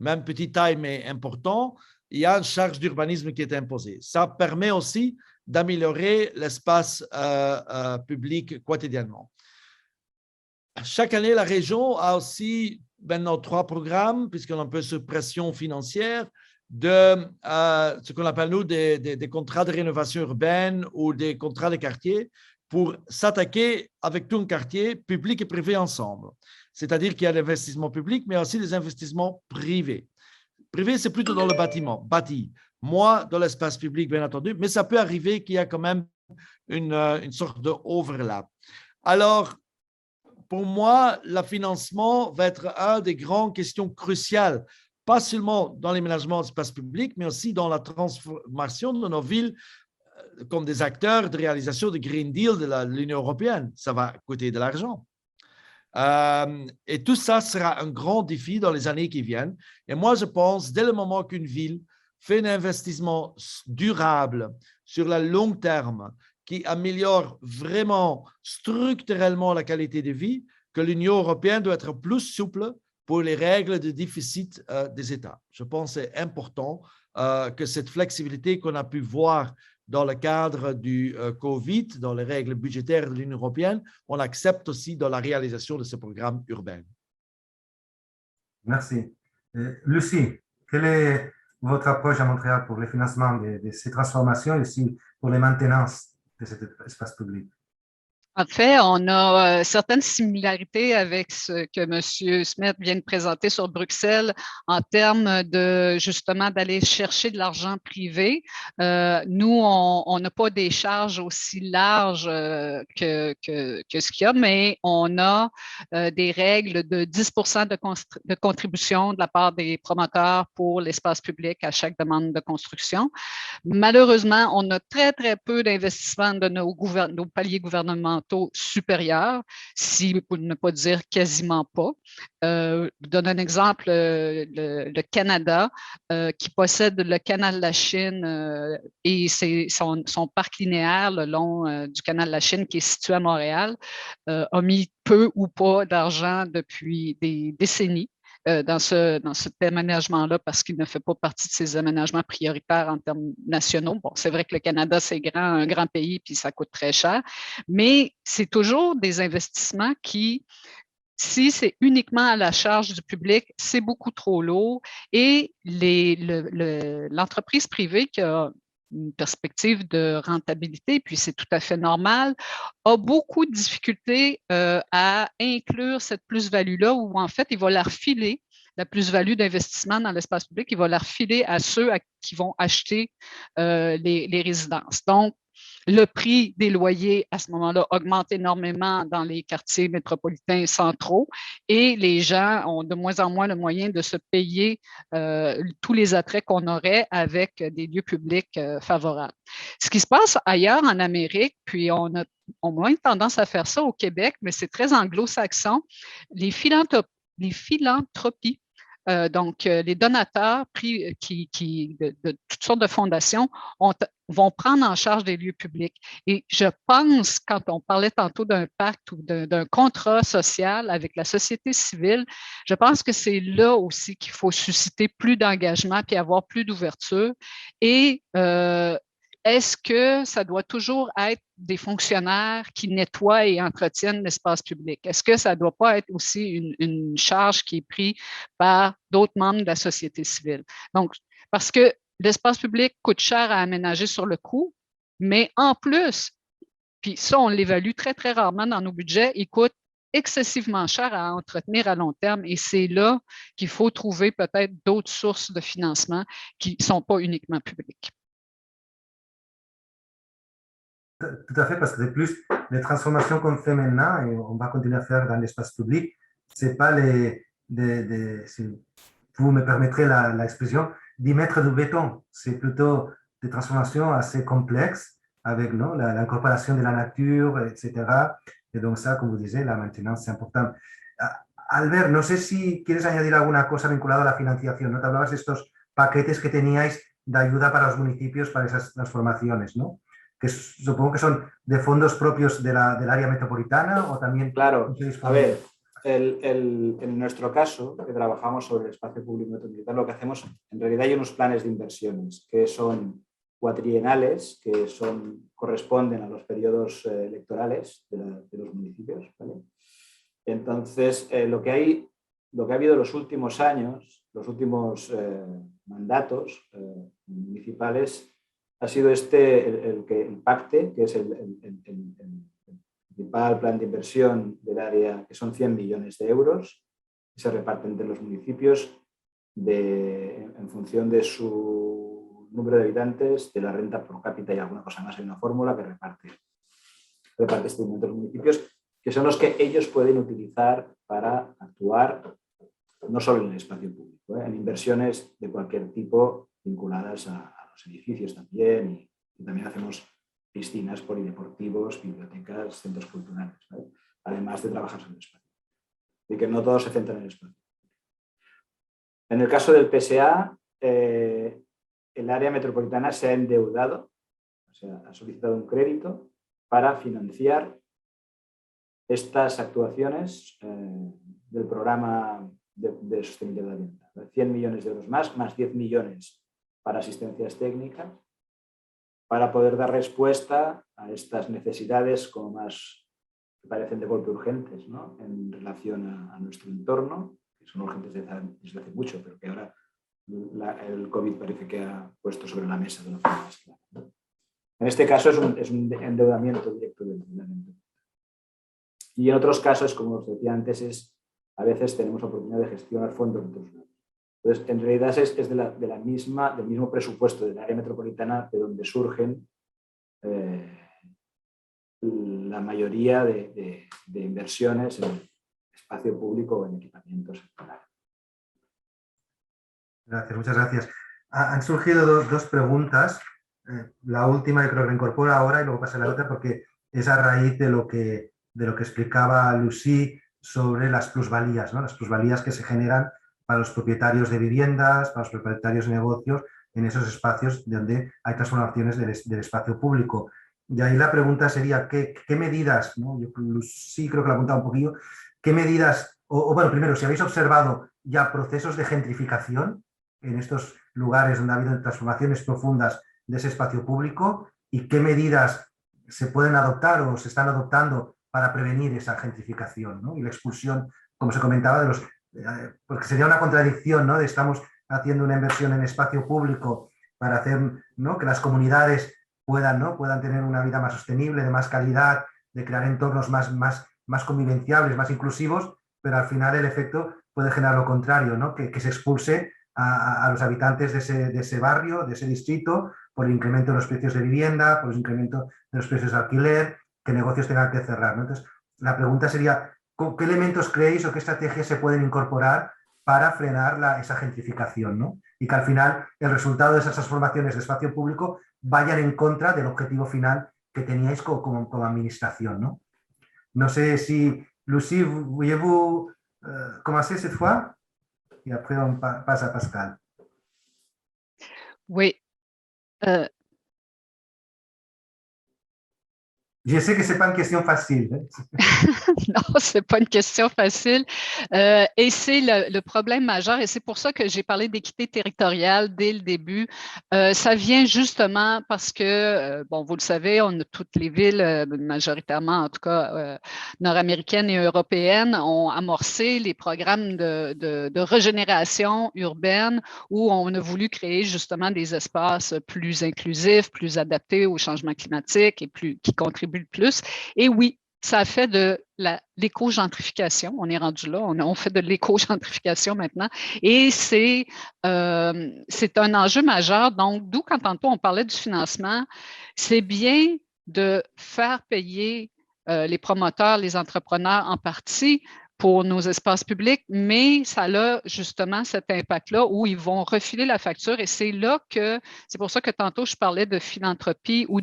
même petite taille mais importants, il y a une charge d'urbanisme qui est imposée. Ça permet aussi d'améliorer l'espace public quotidiennement. Chaque année, la région a aussi maintenant 3 programmes, puisqu'on a un peu sous pression financière, de ce qu'on appelle nous des contrats de rénovation urbaine ou des contrats de quartier pour s'attaquer avec tout un quartier public et privé ensemble. C'est-à-dire qu'il y a l'investissement public, mais aussi des investissements privés. Privé, c'est plutôt dans le bâtiment, bâti. Moi, dans l'espace public, bien entendu, mais ça peut arriver qu'il y a quand même une sorte de overlap. Alors, pour moi, le financement va être une des grandes questions cruciales, pas seulement dans l'aménagement de l'espace public, mais aussi dans la transformation de nos villes comme des acteurs de réalisation du Green Deal de l'Union européenne. Ça va coûter de l'argent. Et tout ça sera un grand défi dans les années qui viennent. Et moi, je pense, dès le moment qu'une ville fait un investissement durable sur le long terme, qui améliore vraiment structurellement la qualité de vie, que l'Union européenne doit être plus souple pour les règles de déficit des États. Je pense que c'est important que cette flexibilité qu'on a pu voir dans le cadre du Covid, dans les règles budgétaires de l'Union européenne, on accepte aussi dans la réalisation de ce programme urbain. Merci. Lucie, quelle est votre approche à Montréal pour le financement de ces transformations et aussi pour la maintenance de cet espace public? En fait, on a certaines similarités avec ce que M. Smet vient de présenter sur Bruxelles en termes de justement d'aller chercher de l'argent privé. Nous, on n'a pas des charges aussi larges que ce qu'il y a, mais on a des règles de 10% de contribution de la part des promoteurs pour l'espace public à chaque demande de construction. Malheureusement, on a très, très peu d'investissement de nos paliers gouvernementaux supérieurs, pour ne pas dire quasiment pas. Je donne un exemple, le Canada, qui possède le canal de la Chine et son parc linéaire le long du canal de la Chine qui est situé à Montréal, a mis peu ou pas d'argent depuis des décennies dans cet aménagement-là parce qu'il ne fait pas partie de ces aménagements prioritaires en termes nationaux. Bon, c'est vrai que le Canada, c'est un grand pays puis ça coûte très cher, mais c'est toujours des investissements qui, si c'est uniquement à la charge du public, c'est beaucoup trop lourd et l'entreprise privée qui a une perspective de rentabilité, puis c'est tout à fait normal, a beaucoup de difficultés à inclure cette plus-value-là où en fait, il va la refiler, la plus-value d'investissement dans l'espace public, il va la refiler à ceux qui vont acheter les résidences. Donc, Le prix des loyers, à ce moment-là, augmente énormément dans les quartiers métropolitains centraux et les gens ont de moins en moins le moyen de se payer tous les attraits qu'on aurait avec des lieux publics favorables. Ce qui se passe ailleurs en Amérique, puis on a moins tendance à faire ça au Québec, mais c'est très anglo-saxon, les philanthropies. Donc, les donateurs de toutes sortes de fondations vont prendre en charge des lieux publics. Et je pense, quand on parlait tantôt d'un pacte ou d'un contrat social avec la société civile, je pense que c'est là aussi qu'il faut susciter plus d'engagement puis avoir plus d'ouverture. Et est-ce que ça doit toujours être des fonctionnaires qui nettoient et entretiennent l'espace public? Est-ce que ça ne doit pas être aussi une charge qui est prise par d'autres membres de la société civile? Donc, parce que l'espace public coûte cher à aménager sur le coût, mais en plus, puis ça, on l'évalue très, très rarement dans nos budgets, il coûte excessivement cher à entretenir à long terme. Et c'est là qu'il faut trouver peut-être d'autres sources de financement qui ne sont pas uniquement publiques. Tout à fait, parce que de plus, les transformations qu'on fait maintenant, et on va continuer à faire dans l'espace public, c'est pas si vous me permettrez l'expression, d'y mettre du béton. C'est plutôt des transformations assez complexes avec l'incorporation de la nature, etc. Et donc ça, como vous disiez, la maintenance, c'est important. Albert, no sé si quieres añadir alguna cosa vinculada a la financiación, ¿no? Te hablabas de estos paquetes que teníais de ayuda para los municipios para esas transformaciones, ¿no? Que supongo que son de fondos propios del área metropolitana o también... Claro, a ver, en nuestro caso, que trabajamos sobre el espacio público metropolitano, lo que hacemos, en realidad hay unos planes de inversiones que son cuatrienales, que corresponden a los periodos electorales de los municipios, ¿vale? Entonces, lo que ha habido en los últimos años, los últimos mandatos municipales, ha sido el PACTE, que es el principal plan de inversión del área, que son 100 millones de euros, que se reparten entre los municipios en función de su número de habitantes, de la renta por cápita y alguna cosa más. Hay una fórmula que reparte este dinero entre los municipios, que son los que ellos pueden utilizar para actuar no solo en el espacio público, en inversiones de cualquier tipo vinculadas a los edificios también, y también hacemos piscinas, polideportivos, bibliotecas, centros culturales, ¿vale? Además de trabajar sobre el espacio. Y que no todo se centra en el espacio. En el caso del PSA, el área metropolitana se ha endeudado, o sea, ha solicitado un crédito para financiar estas actuaciones del programa de sostenibilidad ambiental. 100 millones de euros más 10 millones para asistencias técnicas, para poder dar respuesta a estas necesidades como más que parecen de golpe urgentes, ¿no? En relación a nuestro entorno, que son urgentes desde hace mucho, pero que ahora el COVID parece que ha puesto sobre la mesa de una forma más clara, ¿no? En este caso es un endeudamiento directo del endeudamiento. Y en otros casos, como os decía antes, a veces tenemos la oportunidad de gestionar fondos de otros lados. Entonces, en realidad es del mismo presupuesto del área metropolitana de donde surgen la mayoría de inversiones en el espacio público o en equipamientos. Gracias, muchas gracias. Han surgido dos preguntas. La última yo creo que la incorporo ahora y luego pasa a la otra porque es a raíz de lo que explicaba Lucie sobre las plusvalías, ¿no? Las plusvalías que se generan para los propietarios de viviendas, para los propietarios de negocios, en esos espacios donde hay transformaciones del espacio público. Y ahí la pregunta sería, ¿qué medidas, ¿no? Yo sí creo que lo he apuntado un poquillo, ¿qué medidas, bueno, primero, si habéis observado ya procesos de gentrificación en estos lugares donde ha habido transformaciones profundas de ese espacio público y qué medidas se pueden adoptar o se están adoptando para prevenir esa gentrificación, ¿no? Y la expulsión, como se comentaba, porque sería una contradicción, ¿no? De estamos haciendo una inversión en espacio público para hacer, ¿no? Que las comunidades puedan tener una vida más sostenible, de más calidad, de crear entornos más convivenciables, más inclusivos, pero al final el efecto puede generar lo contrario, ¿no? Que se expulse a los habitantes de ese barrio, de ese distrito, por el incremento de los precios de vivienda, por el incremento de los precios de alquiler, que negocios tengan que cerrar, ¿no? Entonces, la pregunta sería, ¿qué elementos creéis o qué estrategias se pueden incorporar para frenar esa gentrificación, ¿no? Y que al final el resultado de esas transformaciones de espacio público vayan en contra del objetivo final que teníais como administración, ¿no? No sé si, Lucie, voulez-vous commencer cette fois? Et après, on passe à Pascal. Oui. Je sais que ce n'est pas une question facile. Non, ce n'est pas une question facile. Et c'est le problème majeur, et c'est pour ça que j'ai parlé d'équité territoriale dès le début. Ça vient justement parce que, bon, vous le savez, on a toutes les villes, majoritairement en tout cas nord-américaines et européennes, ont amorcé les programmes de régénération urbaine où on a voulu créer justement des espaces plus inclusifs, plus adaptés au changement climatique et qui contribuent le plus. Et oui, ça a fait de l'éco-gentrification. On est rendu là, on fait de l'éco-gentrification maintenant. Et c'est un enjeu majeur. Donc, d'où quand tantôt on parlait du financement, c'est bien de faire payer les promoteurs, les entrepreneurs en partie pour nos espaces publics, mais ça a justement cet impact-là où ils vont refiler la facture. Et c'est pour ça que tantôt je parlais de philanthropie ou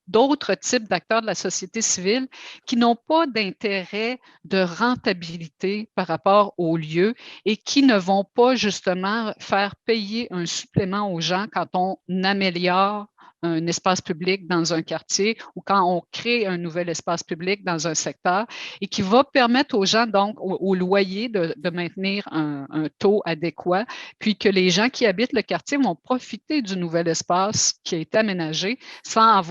d'autres types d'acteurs de la société civile qui n'ont pas d'intérêt de rentabilité par rapport au lieu et qui ne vont pas justement faire payer un supplément aux gens quand on améliore un espace public dans un quartier ou quand on crée un nouvel espace public dans un secteur et qui va permettre aux gens, donc, au loyer de maintenir un taux adéquat, puis que les gens qui habitent le quartier vont profiter du nouvel espace qui a été aménagé sans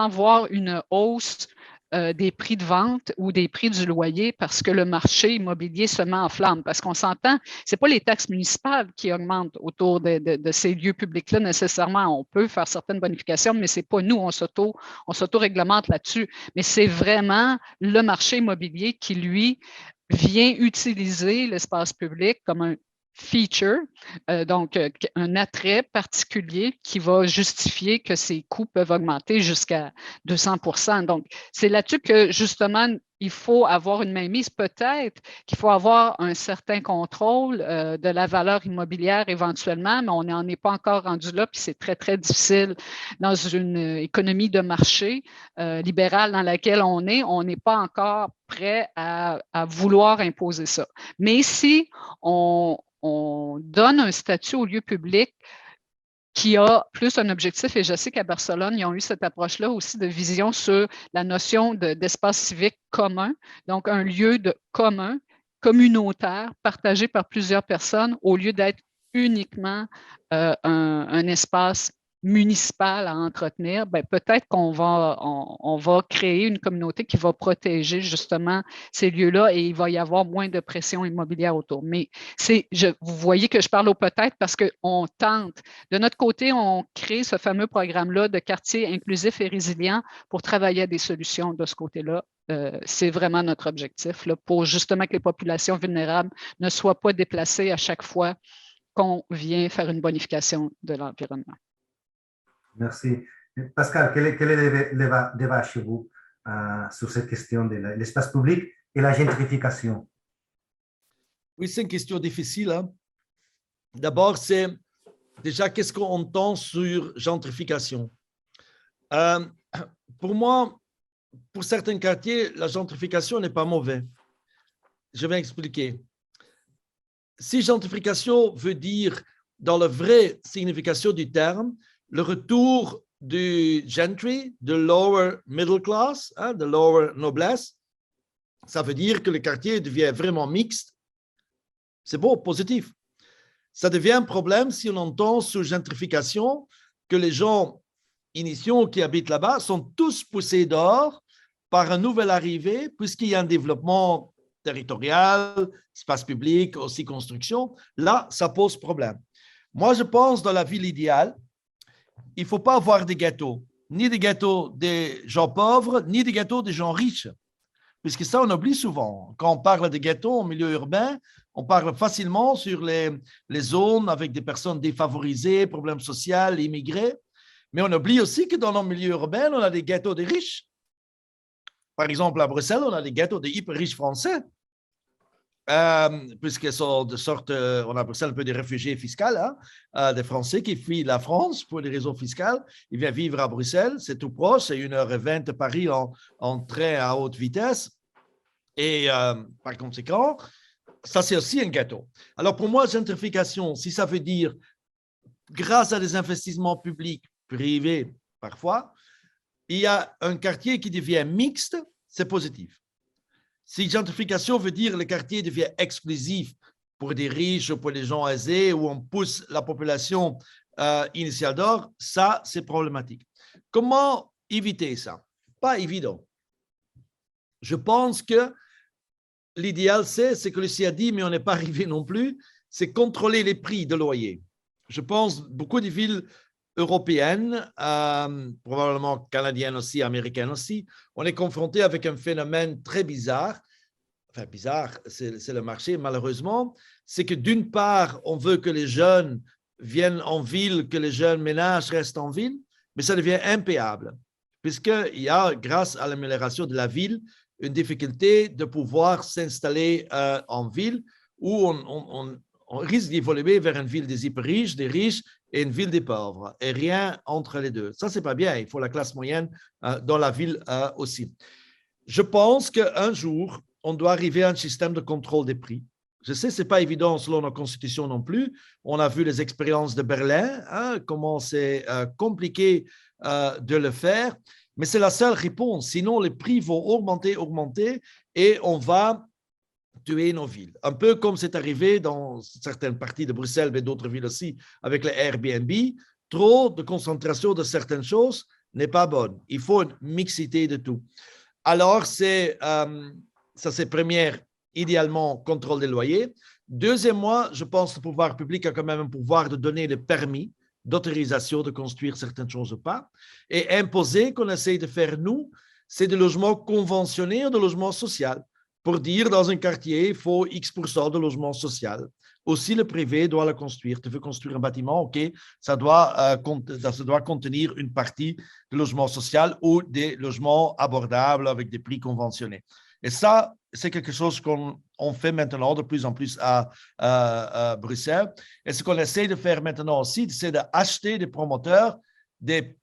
voir une hausse des prix de vente ou des prix du loyer parce que le marché immobilier se met en flamme. Parce qu'on s'entend, ce n'est pas les taxes municipales qui augmentent autour de ces lieux publics-là nécessairement. On peut faire certaines bonifications, mais ce n'est pas nous, on s'auto-réglemente là-dessus. Mais c'est vraiment le marché immobilier qui, lui, vient utiliser l'espace public comme un feature, donc un attrait particulier qui va justifier que ces coûts peuvent augmenter jusqu'à 200%. Donc, c'est là-dessus que, justement, il faut avoir une mainmise. Peut-être qu'il faut avoir un certain contrôle de la valeur immobilière éventuellement, mais on n'en est pas encore rendu là, puis c'est très, très difficile dans une économie de marché libérale dans laquelle on n'est pas encore prêt à vouloir imposer ça. Mais si on donne un statut au lieu public qui a plus un objectif, et je sais qu'à Barcelone, ils ont eu cette approche-là aussi de vision sur la notion d'espace civique commun, donc un lieu commun, communautaire, partagé par plusieurs personnes, au lieu d'être uniquement un espace municipal à entretenir, peut-être qu'on va créer une communauté qui va protéger justement ces lieux-là et il va y avoir moins de pression immobilière autour. Mais vous voyez que je parle au peut-être parce qu'on tente. De notre côté, on crée ce fameux programme-là de quartier inclusif et résilient pour travailler à des solutions de ce côté-là. C'est vraiment notre objectif là, pour justement que les populations vulnérables ne soient pas déplacées à chaque fois qu'on vient faire une bonification de l'environnement. Merci. Pascal, quel est le débat chez vous sur cette question de l'espace public et la gentrification? Oui, c'est une question difficile. Hein? D'abord, c'est déjà qu'est-ce qu'on entend sur gentrification. Pour moi, pour certains quartiers, la gentrification n'est pas mauvaise. Je vais expliquer. Si gentrification veut dire, dans la vraie signification du terme, le retour du gentry, de lower middle class, hein, de lower noblesse, ça veut dire que le quartier devient vraiment mixte. C'est bon, positif. Ça devient un problème si on entend sous gentrification que les gens initiaux qui habitent là-bas sont tous poussés dehors par un nouvel arrivé, puisqu'il y a un développement territorial, espace public, aussi construction. Là, ça pose problème. Moi, je pense dans la ville idéale, il ne faut pas avoir des ghettos, ni des ghettos des gens pauvres, ni des ghettos des gens riches. Puisque ça, on oublie souvent. Quand on parle de ghettos en milieu urbain, on parle facilement sur les zones avec des personnes défavorisées, problèmes sociaux, immigrés. Mais on oublie aussi que dans nos milieux urbains, on a des ghettos des riches. Par exemple, à Bruxelles, on a des ghettos des hyper riches français. Puisqu'ils sont de sorte, on a à Bruxelles un peu des réfugiés fiscaux, hein, des Français qui fuient la France pour des raisons fiscales. Ils viennent vivre à Bruxelles, c'est tout proche, c'est 1h20 de Paris en train à haute vitesse. Et par conséquent, ça c'est aussi un ghetto. Alors pour moi, gentrification, si ça veut dire grâce à des investissements publics, privés parfois, il y a un quartier qui devient mixte, c'est positif. Si gentrification veut dire le quartier devient exclusif pour des riches ou pour des gens aisés, où on pousse la population initiale d'or, ça, c'est problématique. Comment éviter ça? Pas évident. Je pense que l'idéal, c'est ce que Lucie a dit, mais on n'est pas arrivé non plus, c'est contrôler les prix de loyer. Je pense beaucoup de villes européennes, probablement canadiennes aussi, américaines aussi, on est confronté avec un phénomène très bizarre. Enfin, bizarre, c'est le marché, malheureusement. C'est que d'une part, on veut que les jeunes viennent en ville, que les jeunes ménages restent en ville, mais ça devient impayable, puisqu'il y a, grâce à l'amélioration de la ville, une difficulté de pouvoir s'installer en ville où on risque d'évoluer vers une ville des hyper riches, des riches, et une ville des pauvres, et rien entre les deux. Ça, c'est pas bien. Il faut la classe moyenne dans la ville aussi. Je pense qu'un jour, on doit arriver à un système de contrôle des prix. Je sais, ce n'est pas évident selon nos constitutions non plus. On a vu les expériences de Berlin, hein, comment c'est compliqué de le faire, mais c'est la seule réponse. Sinon, les prix vont augmenter, et on va tuer nos villes. Un peu comme c'est arrivé dans certaines parties de Bruxelles, mais d'autres villes aussi, avec les Airbnb. Trop de concentration de certaines choses n'est pas bonne. Il faut une mixité de tout. Alors, ça c'est première, idéalement, contrôle des loyers. Deuxièmement, je pense que le pouvoir public a quand même un pouvoir de donner le permis d'autorisation de construire certaines choses ou pas. Et imposer qu'on essaye de faire, nous, c'est des logements conventionnés, de logements sociaux. Pour dire, dans un quartier, il faut X% de logement social. Aussi, le privé doit le construire. Tu veux construire un bâtiment, OK, ça doit contenir une partie de logement social ou des logements abordables avec des prix conventionnés. Et ça, c'est quelque chose qu'on fait maintenant de plus en plus à Bruxelles. Et ce qu'on essaie de faire maintenant aussi, c'est d'acheter des promoteurs des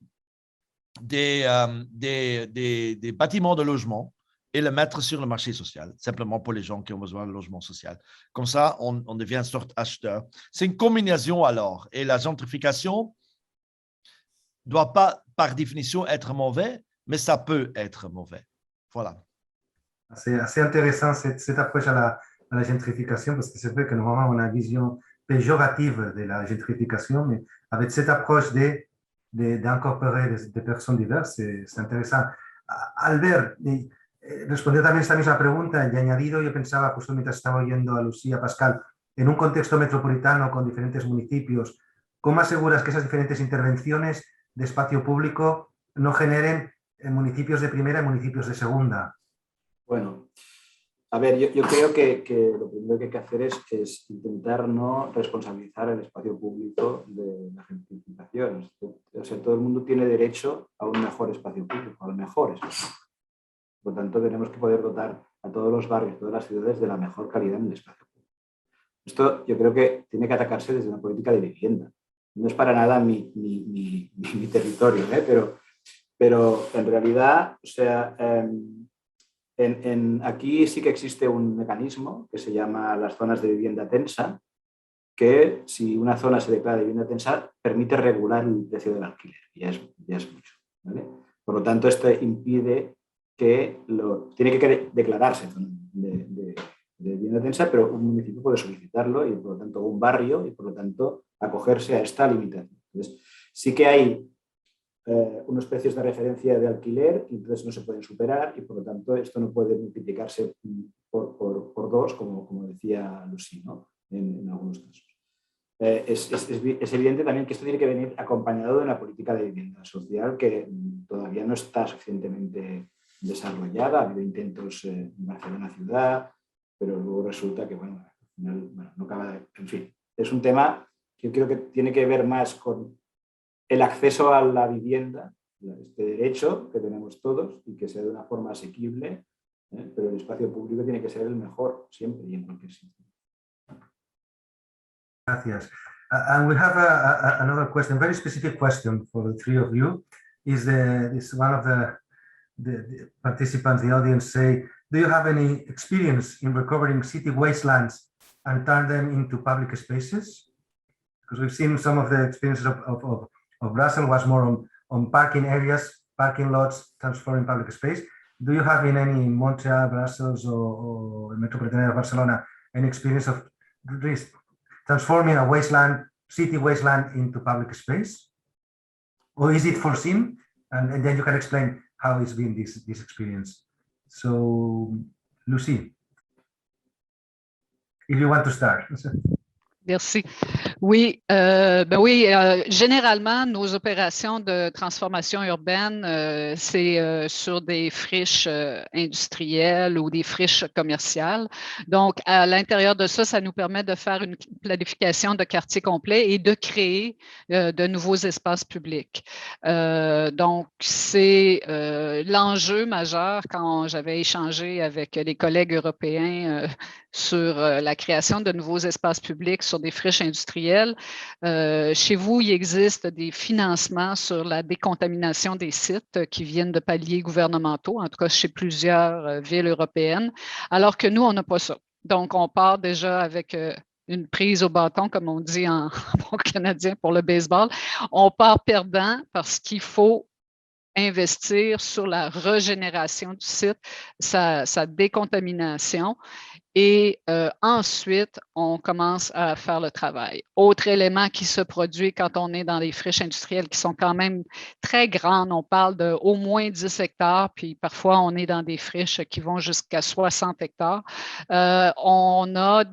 bâtiments de logement et le mettre sur le marché social, simplement pour les gens qui ont besoin de logement social. Comme ça, on devient une sorte d'acheteur. C'est une combinaison alors. Et la gentrification ne doit pas, par définition, être mauvais, mais ça peut être mauvais. Voilà. C'est assez intéressant cette approche à la gentrification, parce que c'est vrai que normalement on a une vision péjorative de la gentrification, mais avec cette approche d'incorporer des personnes diverses, c'est intéressant. Albert, respondiendo también esta misma pregunta y añadido, yo pensaba justo mientras estaba oyendo a Lucie, a Pascal, en un contexto metropolitano con diferentes municipios, ¿cómo aseguras que esas diferentes intervenciones de espacio público no generen municipios de primera y municipios de segunda? Bueno, a ver, yo creo que lo primero que hay que hacer es intentar no responsabilizar el espacio público de la gentrificación. O sea, todo el mundo tiene derecho a un mejor espacio público, al mejor espacio. Por lo tanto, tenemos que poder dotar a todos los barrios, todas las ciudades de la mejor calidad en el espacio público. Esto yo creo que tiene que atacarse desde una política de vivienda. No es para nada mi territorio, pero en realidad, o sea, aquí sí que existe un mecanismo que se llama las zonas de vivienda tensa, que si una zona se declara de vivienda tensa, permite regular el precio del alquiler, y ya es mucho, ¿vale? Por lo tanto, esto impide que tiene que declararse de vivienda tensa, pero un municipio puede solicitarlo y, por lo tanto, un barrio, y, por lo tanto, acogerse a esta limitación. Entonces, sí que hay unos precios de referencia de alquiler, y entonces no se pueden superar, y, por lo tanto, esto no puede multiplicarse por dos, como decía Lucie, ¿no? En algunos casos. Es evidente también que esto tiene que venir acompañado de una política de vivienda social que todavía no está suficientemente desarrollada. Ha habido intentos en Barcelona ciudad, pero luego resulta que, bueno, al final no acaba de... En fin, es un tema que yo creo que tiene que ver más con el acceso a la vivienda, este derecho que tenemos todos y que sea de una forma asequible, pero el espacio público tiene que ser el mejor siempre y en cualquier sitio. Gracias. And we have another question, very specific question for the three of you. Is one of the participants, the audience, say, do you have any experience in recovering city wastelands and turn them into public spaces? Because we've seen some of the experiences of Brussels was more on parking areas, parking lots, transforming public space. Do you have in any Montreal, Brussels, or Metropolitan area of Barcelona any experience of this, transforming a wasteland, city wasteland into public space? Or is it foreseen? And then you can explain how it's been this experience. So, Lucie, if you want to start. Merci. Oui, généralement, nos opérations de transformation urbaine, c'est sur des friches industrielles ou des friches commerciales. Donc, à l'intérieur de ça, ça nous permet de faire une planification de quartier complet et de créer de nouveaux espaces publics. Donc, c'est l'enjeu majeur quand j'avais échangé avec les collègues européens sur la création de nouveaux espaces publics sur des friches industrielles. Chez vous, il existe des financements sur la décontamination des sites qui viennent de paliers gouvernementaux, en tout cas chez plusieurs villes européennes, alors que nous, on n'a pas ça. Donc, on part déjà avec une prise au bâton, comme on dit en bon canadien pour le baseball. On part perdant parce qu'il faut investir sur la régénération du site, sa décontamination. Et ensuite, on commence à faire le travail. Autre élément qui se produit quand on est dans les friches industrielles qui sont quand même très grandes, on parle de au moins 10 hectares, puis parfois on est dans des friches qui vont jusqu'à 60 hectares. On n'a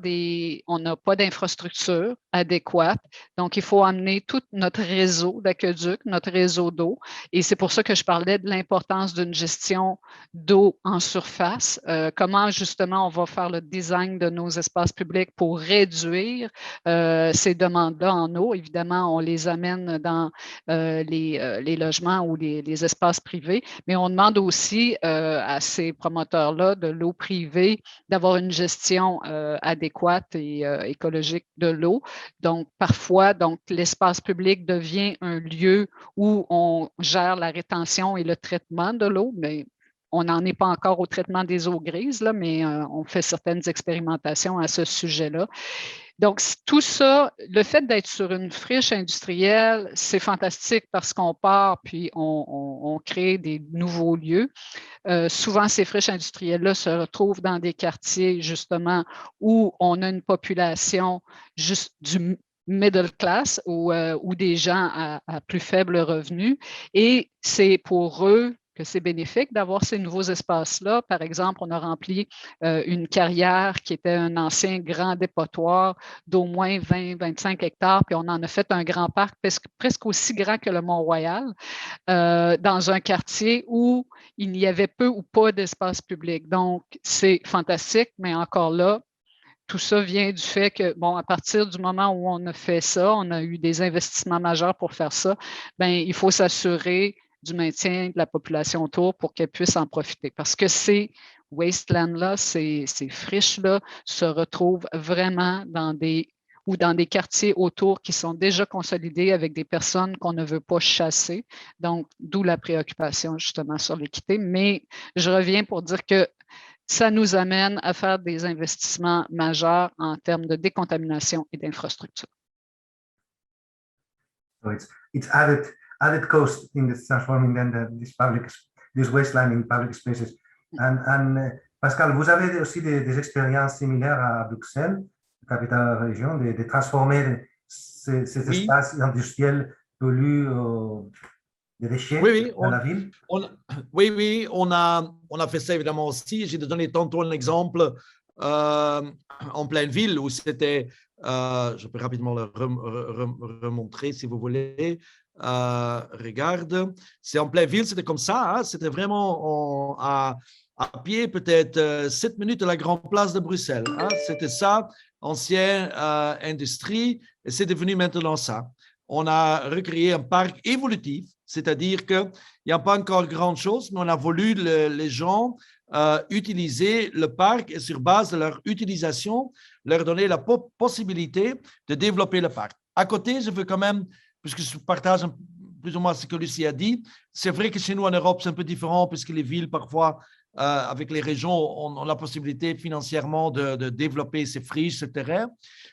pas d'infrastructure adéquate, donc il faut amener tout notre réseau d'aqueduc, notre réseau d'eau, et c'est pour ça que je parlais de l'importance d'une gestion d'eau en surface, comment justement on va faire le design de nos espaces publics pour réduire ces demandes-là en eau. Évidemment, on les amène dans les logements ou les espaces privés, mais on demande aussi à ces promoteurs-là de l'eau privée d'avoir une gestion adéquate et écologique de l'eau. Donc, parfois, l'espace public devient un lieu où on gère la rétention et le traitement de l'eau, mais on n'en est pas encore au traitement des eaux grises, là, mais on fait certaines expérimentations à ce sujet-là. Donc, tout ça, le fait d'être sur une friche industrielle, c'est fantastique parce qu'on part puis on crée des nouveaux lieux. Souvent, ces friches industrielles-là se retrouvent dans des quartiers, justement, où on a une population juste du middle class ou des gens à plus faible revenu. Et c'est pour eux que c'est bénéfique d'avoir ces nouveaux espaces-là. Par exemple, on a rempli une carrière qui était un ancien grand dépotoir d'au moins 20-25 hectares, puis on en a fait un grand parc presque aussi grand que le Mont-Royal, dans un quartier où il n'y avait peu ou pas d'espace public. Donc, c'est fantastique, mais encore là, tout ça vient du fait que, bon, à partir du moment où on a fait ça, on a eu des investissements majeurs pour faire ça, bien, il faut s'assurer du maintien de la population autour pour qu'elle puisse en profiter. Parce que ces wastelands-là, ces friches-là se retrouvent vraiment dans des quartiers autour qui sont déjà consolidés avec des personnes qu'on ne veut pas chasser. Donc, d'où la préoccupation justement sur l'équité. Mais je reviens pour dire que ça nous amène à faire des investissements majeurs en termes de décontamination et d'infrastructure. So it's added cost in this transforming then this wasteland in public spaces. And Pascal, vous avez aussi des expériences similaires à Bruxelles, capitale de la région, de transformer ces espaces industriels pollués de déchets dans la ville? Oui, on a fait ça évidemment aussi. J'ai donné tantôt un exemple en pleine ville où c'était, je peux rapidement le remontrer si vous voulez. Regarde, c'est en pleine ville, c'était comme ça, hein, c'était vraiment à pied, peut-être 7 minutes de la grande place de Bruxelles. Hein, c'était ça, ancienne industrie, et c'est devenu maintenant ça. on a recréé un parc évolutif, c'est-à-dire qu'il n'y a pas encore grand-chose, mais on a voulu les gens utiliser le parc et sur base de leur utilisation, leur donner la possibilité de développer le parc. À côté, je veux quand même, puisque je partage plus ou moins ce que Lucie a dit, c'est vrai que chez nous en Europe, c'est un peu différent puisque les villes, parfois, avec les régions, ont la possibilité financièrement de développer ces friches, ces terrains.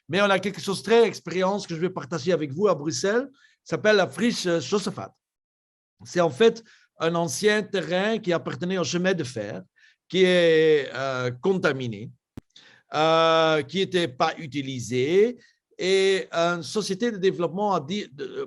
Mais on a quelque chose de très expérience que je vais partager avec vous à Bruxelles, ça s'appelle la friche Josephat. C'est en fait un ancien terrain qui appartenait au chemin de fer, qui est contaminé, qui n'était pas utilisé, et une société de développement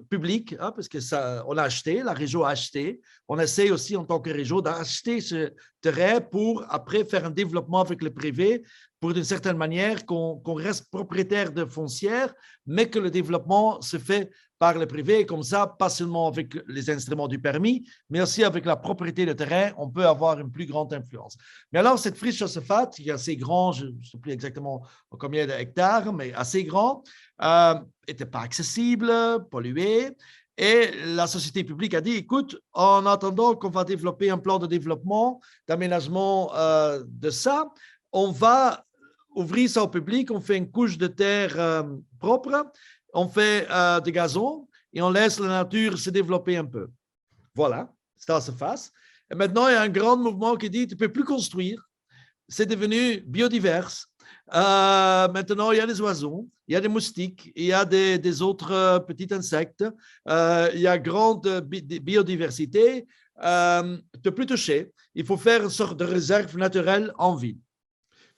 public, hein, parce que ça, on a acheté, la région a acheté, on essaie aussi en tant que région d'acheter ce terrain pour après faire un développement avec le privé, pour d'une certaine manière qu'on reste propriétaire de foncières, mais que le développement se fait par le privé, et comme ça, pas seulement avec les instruments du permis, mais aussi avec la propriété de terrain, on peut avoir une plus grande influence. Mais alors, cette friche Josephat, qui est assez grand, je ne sais plus exactement combien d'hectares, mais assez grand, n'était pas accessible, pollué. Et la société publique a dit, écoute, en attendant qu'on va développer un plan de développement, d'aménagement de ça, on va ouvrir ça au public, on fait une couche de terre propre, on fait de gazon et on laisse la nature se développer un peu. Voilà, ça se fasse. Et maintenant, il y a un grand mouvement qui dit, tu ne peux plus construire, c'est devenu biodivers. Maintenant, il y a des oiseaux, il y a des moustiques, il y a des autres petits insectes, il y a grande biodiversité. Tu ne peux plus toucher. Il faut faire une sorte de réserve naturelle en ville.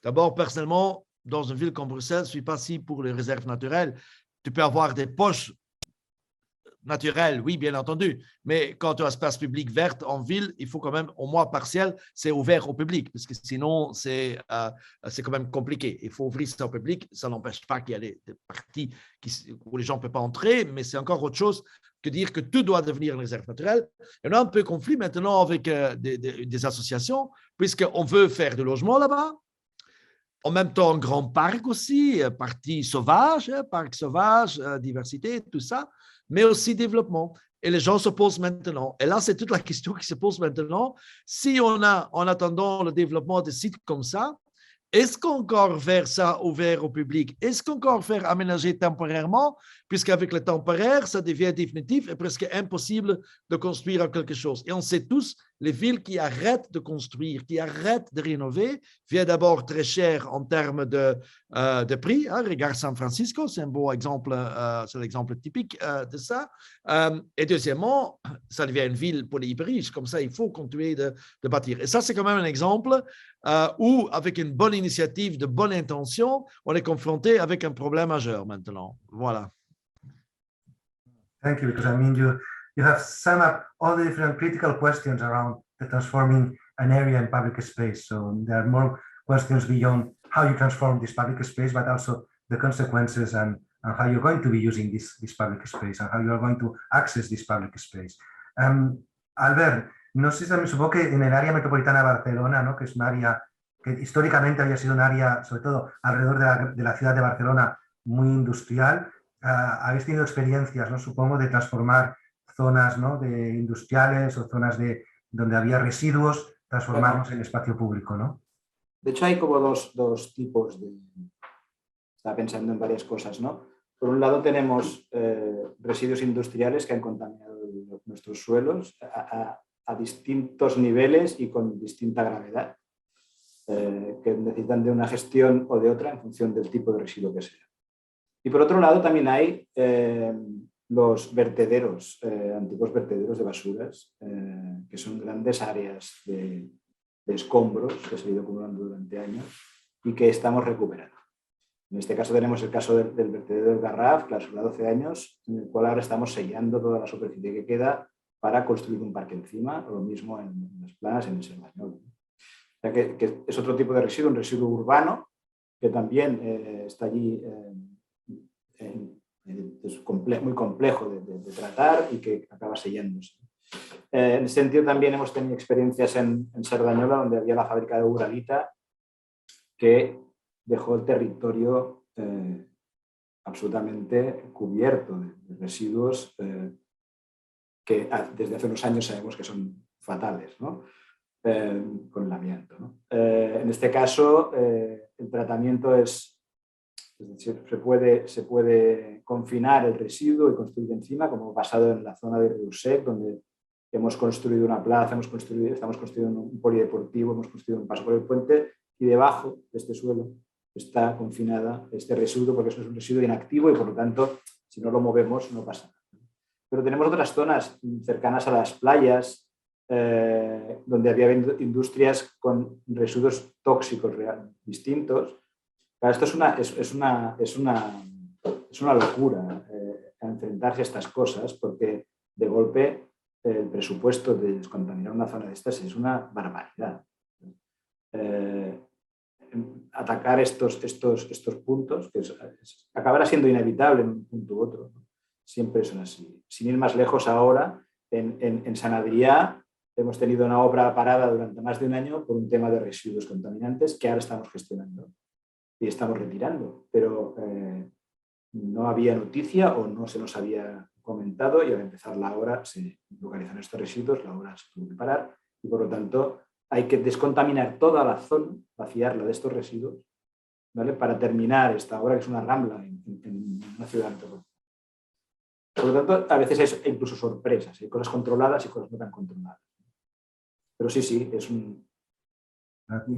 D'abord, personnellement, dans une ville comme Bruxelles, je ne suis pas si pour les réserves naturelles. Tu peux avoir des poches naturelles, oui, bien entendu, mais quand tu as un espace public vert en ville, il faut quand même, au moins partiel, c'est ouvert au public, parce que sinon, c'est quand même compliqué. Il faut ouvrir ça au public, ça n'empêche pas qu'il y a des parties où les gens ne peuvent pas entrer, mais c'est encore autre chose que dire que tout doit devenir une réserve naturelle. Et on a un peu conflit maintenant avec des associations, puisqu'on veut faire du logement là-bas. En même temps, un grand parc aussi, partie sauvage, parc sauvage, diversité, tout ça, mais aussi développement. Et les gens se posent maintenant. Et là, c'est toute la question qui se pose maintenant. Si on a, en attendant le développement de sites comme ça, est-ce qu'encore faire ça ouvert au public? Est-ce qu'encore faire aménager temporairement? Puisqu'avec le temporaire, ça devient définitif et presque impossible de construire quelque chose. Et on sait tous, les villes qui arrêtent de construire, qui arrêtent de rénover, viennent d'abord très cher en termes de prix. Hein. Regarde San Francisco, c'est un beau exemple, c'est l'exemple typique de ça. Et deuxièmement, ça devient une ville pour les hyper-riches. Comme ça, il faut continuer de bâtir. Et ça, c'est quand même un exemple où, avec une bonne initiative, de bonne intention, on est confronté avec un problème majeur maintenant. Voilà. Thank you, because I mean, you have summed up all the different critical questions around the transforming an area in public space. So there are more questions beyond how you transform this public space, but also the consequences and how you're going to be using this public space and how you are going to access this public space. Albert, no sé si también supongo que en el área metropolitana de Barcelona, ¿no? Que es un área que históricamente había sido un área, sobre todo alrededor de la ciudad de Barcelona, muy industrial. Habéis tenido experiencias, ¿no? Supongo, de transformar zonas, ¿no? de industriales o zonas donde había residuos, transformarlos en espacio público, ¿no? De hecho, hay como dos tipos de... Estaba pensando en varias cosas, ¿no? Por un lado tenemos residuos industriales que han contaminado nuestros suelos a distintos niveles y con distinta gravedad, que necesitan de una gestión o de otra en función del tipo de residuo que sea. Y por otro lado también hay los vertederos, antiguos vertederos de basuras, que son grandes áreas de escombros que se han ido acumulando durante años y que estamos recuperando. En este caso tenemos el caso del vertedero del Garraf, clausurado hace años, en el cual ahora estamos sellando toda la superficie que queda para construir un parque encima, o lo mismo en las Planas, en el Smet. O sea que es otro tipo de residuo, un residuo urbano, que también está allí, es muy complejo de tratar y que acaba sellándose. En ese sentido también hemos tenido experiencias en Cerdañola, donde había la fábrica de Uralita, que dejó el territorio absolutamente cubierto de residuos que desde hace unos años sabemos que son fatales, ¿no? Con el amianto, ¿no? En este caso, el tratamiento es decir, se puede confinar el residuo y construir encima, como ha pasado en la zona de Reusec, donde hemos construido una plaza, estamos construyendo un polideportivo, hemos construido un paso por el puente y debajo de este suelo está confinada este residuo, porque eso es un residuo inactivo y por lo tanto, si no lo movemos, no pasa nada. Pero tenemos otras zonas cercanas a las playas, donde había industrias con residuos tóxicos distintos. Claro, esto es una locura enfrentarse a estas cosas, porque de golpe el presupuesto de descontaminar una zona de estas es una barbaridad. Atacar estos puntos, que acabará siendo inevitable en un punto u otro, ¿no? Siempre son así. Sin ir más lejos ahora, en San Adrià hemos tenido una obra parada durante más de un año por un tema de residuos contaminantes que ahora estamos gestionando y estamos retirando, pero no había noticia o no se nos había comentado y al empezar la obra se localizan estos residuos, la obra se tuvo que parar y por lo tanto hay que descontaminar toda la zona, vaciarla de estos residuos, ¿vale? Para terminar esta obra, que es una rambla en una ciudad metropolitana. Por lo tanto, a veces hay incluso sorpresas, hay cosas controladas y cosas no tan controladas. Pero sí, es un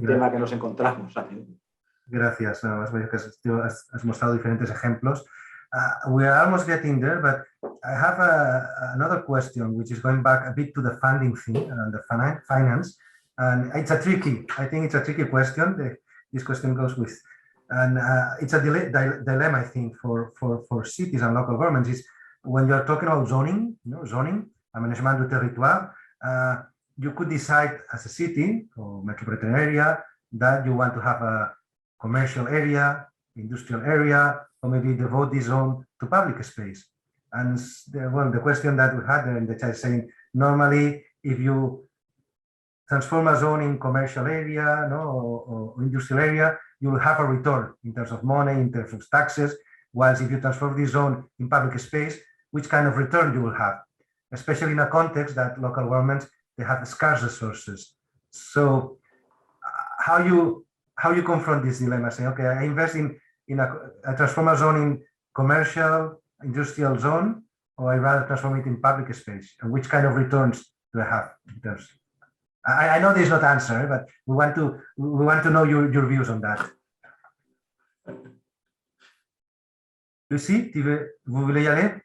tema que nos encontramos. Gracias. Has mostrado diferentes ejemplos. We are almost getting there, but I have another question, which is going back a bit to the funding thing and the finance. And I think it's a tricky question. This question goes with, and it's a dilemma, I think, for cities and local governments. Is when you're talking about zoning, aménagement du territoire, you could decide as a city or metropolitan area that you want to have a commercial area, industrial area, or maybe devote this zone to public space. And the question that we had there in the chat is saying, normally, if you transform a zone in commercial area, or industrial area, you will have a return in terms of money, in terms of taxes, whilst if you transform this zone in public space, which kind of return you will have, especially in a context that local governments, they have scarce resources. So how you confront this dilemma? Say, okay, I invest in a transform a zone in commercial, industrial zone, or I rather transform it in public space, and which kind of returns do I have in terms? I know there's not answer, but we want to know your views on that. Lucie, vous voulez y aller?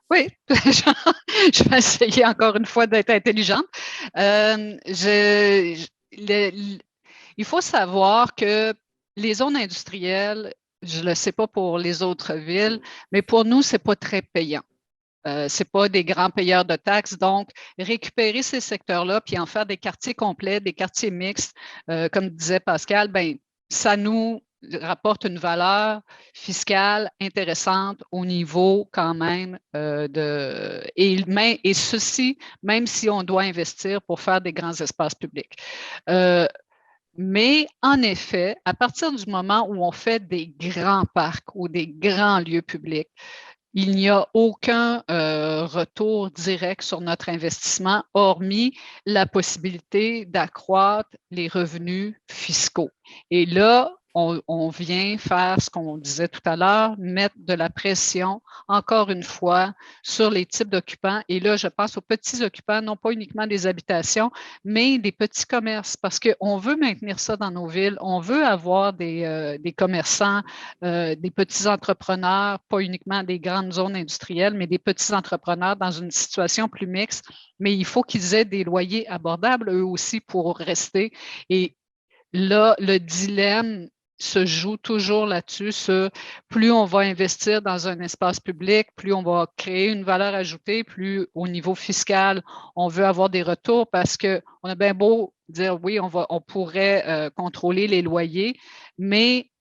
Oui, je vais essayer encore une fois d'être intelligente. Il faut savoir que les zones industrielles, je ne le sais pas pour les autres villes, mais pour nous, ce n'est pas très payant. Ce n'est pas des grands payeurs de taxes. Donc, récupérer ces secteurs-là puis en faire des quartiers complets, des quartiers mixtes, comme disait Pascal, ben, ça nous rapporte une valeur fiscale intéressante au niveau quand même et ceci, même si on doit investir pour faire des grands espaces publics. Mais en effet, à partir du moment où on fait des grands parcs ou des grands lieux publics, il n'y a aucun retour direct sur notre investissement, hormis la possibilité d'accroître les revenus fiscaux. Et là, on vient faire ce qu'on disait tout à l'heure, mettre de la pression, encore une fois, sur les types d'occupants. Et là, je pense aux petits occupants, non pas uniquement des habitations, mais des petits commerces, parce qu'on veut maintenir ça dans nos villes. On veut avoir des commerçants, des petits entrepreneurs, pas uniquement des grandes zones industrielles, mais des petits entrepreneurs dans une situation plus mixte. Mais il faut qu'ils aient des loyers abordables, eux aussi, pour rester. Et là, le dilemme se joue toujours là-dessus, plus on va investir dans un espace public, plus on va créer une valeur ajoutée, plus au niveau fiscal, on veut avoir des retours parce qu'on a bien beau dire oui, on pourrait contrôler les loyers, mais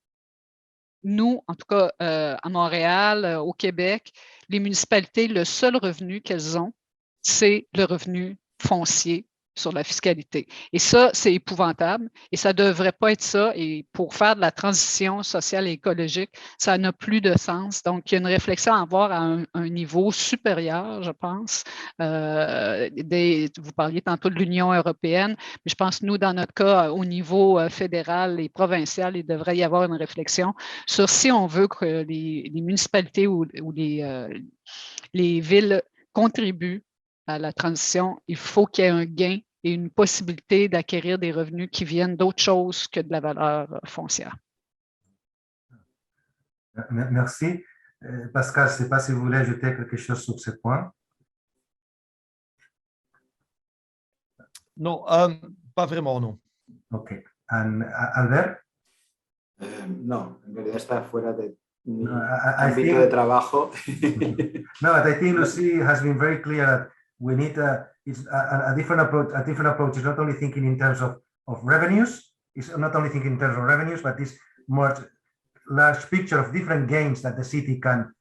nous, en tout cas à Montréal, au Québec, les municipalités, le seul revenu qu'elles ont, c'est le revenu foncier sur la fiscalité. Et ça, c'est épouvantable et ça ne devrait pas être ça. Et pour faire de la transition sociale et écologique, ça n'a plus de sens. Donc, il y a une réflexion à avoir à un niveau supérieur, je pense. Vous parliez tantôt de l'Union européenne, mais je pense que nous, dans notre cas, au niveau fédéral et provincial, il devrait y avoir une réflexion sur si on veut que les municipalités ou les villes contribuent à la transition, il faut qu'il y ait un gain et une possibilité d'acquérir des revenus qui viennent d'autre chose que de la valeur foncière. Merci. Pascal, je ne sais pas si vous voulez ajouter quelque chose sur ce point. Non, pas vraiment, non. OK. Albert? No, en realidad está fuera de mi I ámbito de trabajo. No, but I think Lucie has been very clear that we need a different approach. A different approach is not only thinking in terms of revenues, it's not only thinking in terms of revenues, but this more large picture of different gains that the city can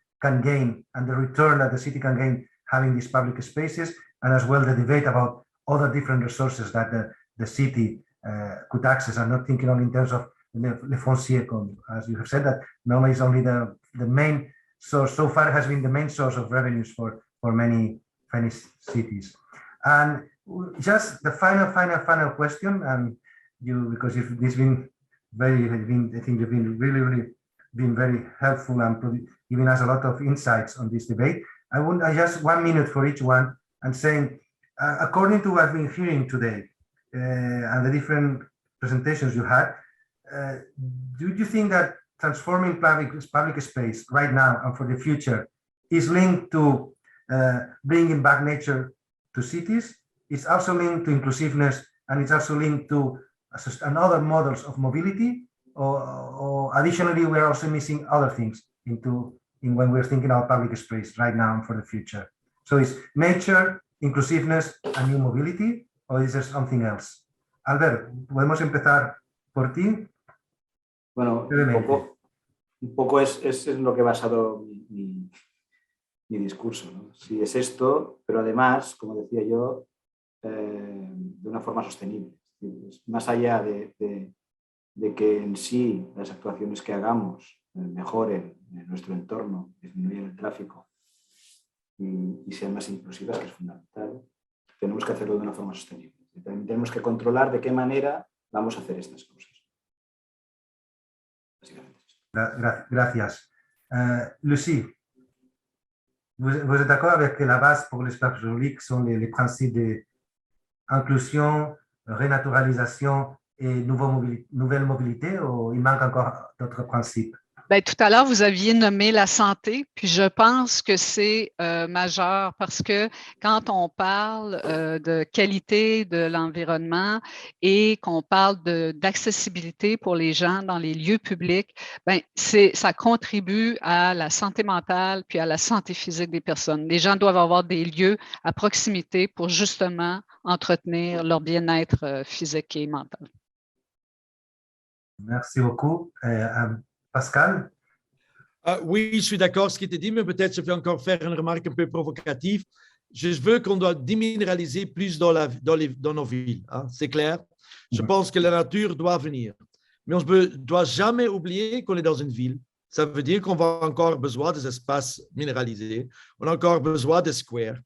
gain and the return that the city can gain having these public spaces, and as well the debate about other different resources that the city could access, and not thinking only in terms of le foncier, as you have said, that normally is only the main source. So far has been the main source of revenues for many cities. And just the final question, and you, because this been very, I think you've been really been very helpful and giving us a lot of insights on this debate. I just 1 minute for each one, and saying, according to what I've been hearing today and the different presentations you had, do you think that transforming public space right now and for the future is linked to bringing back nature to cities? It's also linked to inclusiveness, and it's also linked to another models of mobility, or additionally we're also missing other things when we're thinking about public space right now and for the future. So is nature, inclusiveness, and new mobility, or is there something else? Albert, podemos empezar por ti. Bueno, un poco es en lo que he basado mi discurso, ¿no? Sí, es esto, pero además, como decía yo, de una forma sostenible. Más allá de que en sí las actuaciones que hagamos mejoren nuestro entorno, disminuyan el tráfico y sean más inclusivas, que es fundamental, tenemos que hacerlo de una forma sostenible. También tenemos que controlar de qué manera vamos a hacer estas cosas. Gracias. Lucie, vous êtes d'accord avec que la base pour l'espace public sont les principes d'inclusion, renaturalisation et nouvelle mobilité, ou il manque encore d'autres principes? Bien, tout à l'heure, vous aviez nommé la santé, puis je pense que c'est majeur parce que quand on parle de qualité de l'environnement et qu'on parle d'accessibilité pour les gens dans les lieux publics, bien, ça contribue à la santé mentale puis à la santé physique des personnes. Les gens doivent avoir des lieux à proximité pour justement entretenir leur bien-être physique et mental. Merci beaucoup. Pascal? Oui, je suis d'accord avec ce qui était dit, mais peut-être je vais encore faire une remarque un peu provocative. Je veux qu'on doit déminéraliser plus dans nos villes, hein, c'est clair. Je pense que la nature doit venir. Mais on ne doit jamais oublier qu'on est dans une ville. Ça veut dire qu'on va encore besoin des espaces minéralisés. On a encore besoin des squares.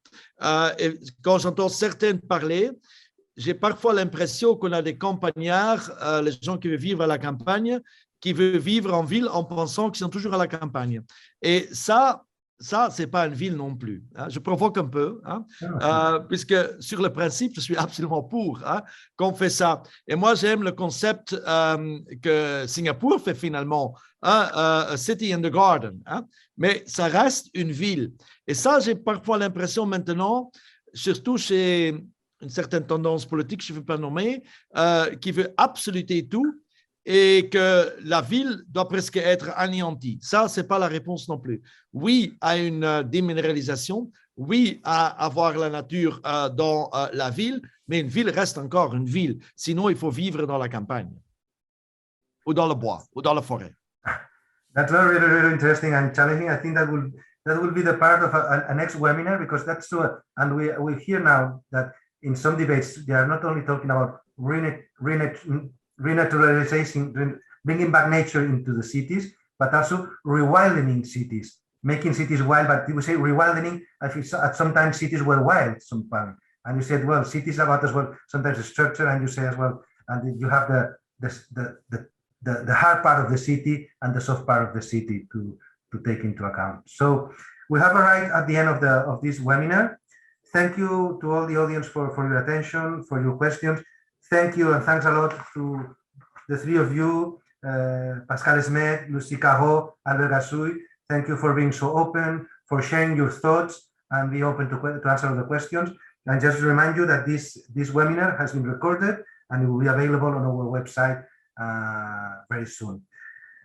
Et quand j'entends certains parler, j'ai parfois l'impression qu'on a des campagnards, les gens qui veulent vivre à la campagne, qui veulent vivre en ville en pensant qu'ils sont toujours à la campagne. Et ça c'est pas une ville non plus. Hein. Je provoque un peu, hein, puisque sur le principe, je suis absolument pour qu'on fait ça. Et moi, j'aime le concept que Singapour fait finalement, a city in the garden. Hein, mais ça reste une ville. Et ça, j'ai parfois l'impression maintenant, surtout chez une certaine tendance politique, je ne veux pas nommer, qui veut absoluter tout, et que la ville doit presque être anéantie. Ça, ce n'est pas la réponse non plus. Oui à une déminéralisation, oui à avoir la nature dans la ville, mais une ville reste encore une ville. Sinon, il faut vivre dans la campagne, ou dans le bois, ou dans la forêt. That's really, really interesting and challenging. I think that will be the part of a next webinar, because that's true. And we hear now that in some debates, they are not only talking about renaturalization, bringing back nature into the cities, but also rewilding cities, making cities wild. But you say rewilding, I feel at sometimes cities were wild, and you said, well, cities about as well sometimes the structure, and you say as well, and you have the hard part of the city and the soft part of the city to take into account. So we have arrived at the end of this webinar. Thank you to all the audience for your attention, for your questions. Thank you, and thanks a lot to the three of you, Pascal Smet, Lucie, Careau, Albert Gassull. Thank you for being so open, for sharing your thoughts, and be open to answer all the questions. And just to remind you that this webinar has been recorded and it will be available on our website very soon.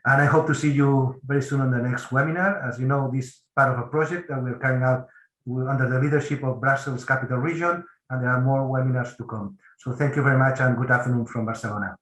And I hope to see you very soon on the next webinar. As you know, this is part of a project that we're carrying out under the leadership of Brussels Capital Region, and there are more webinars to come. So thank you very much and good afternoon from Barcelona.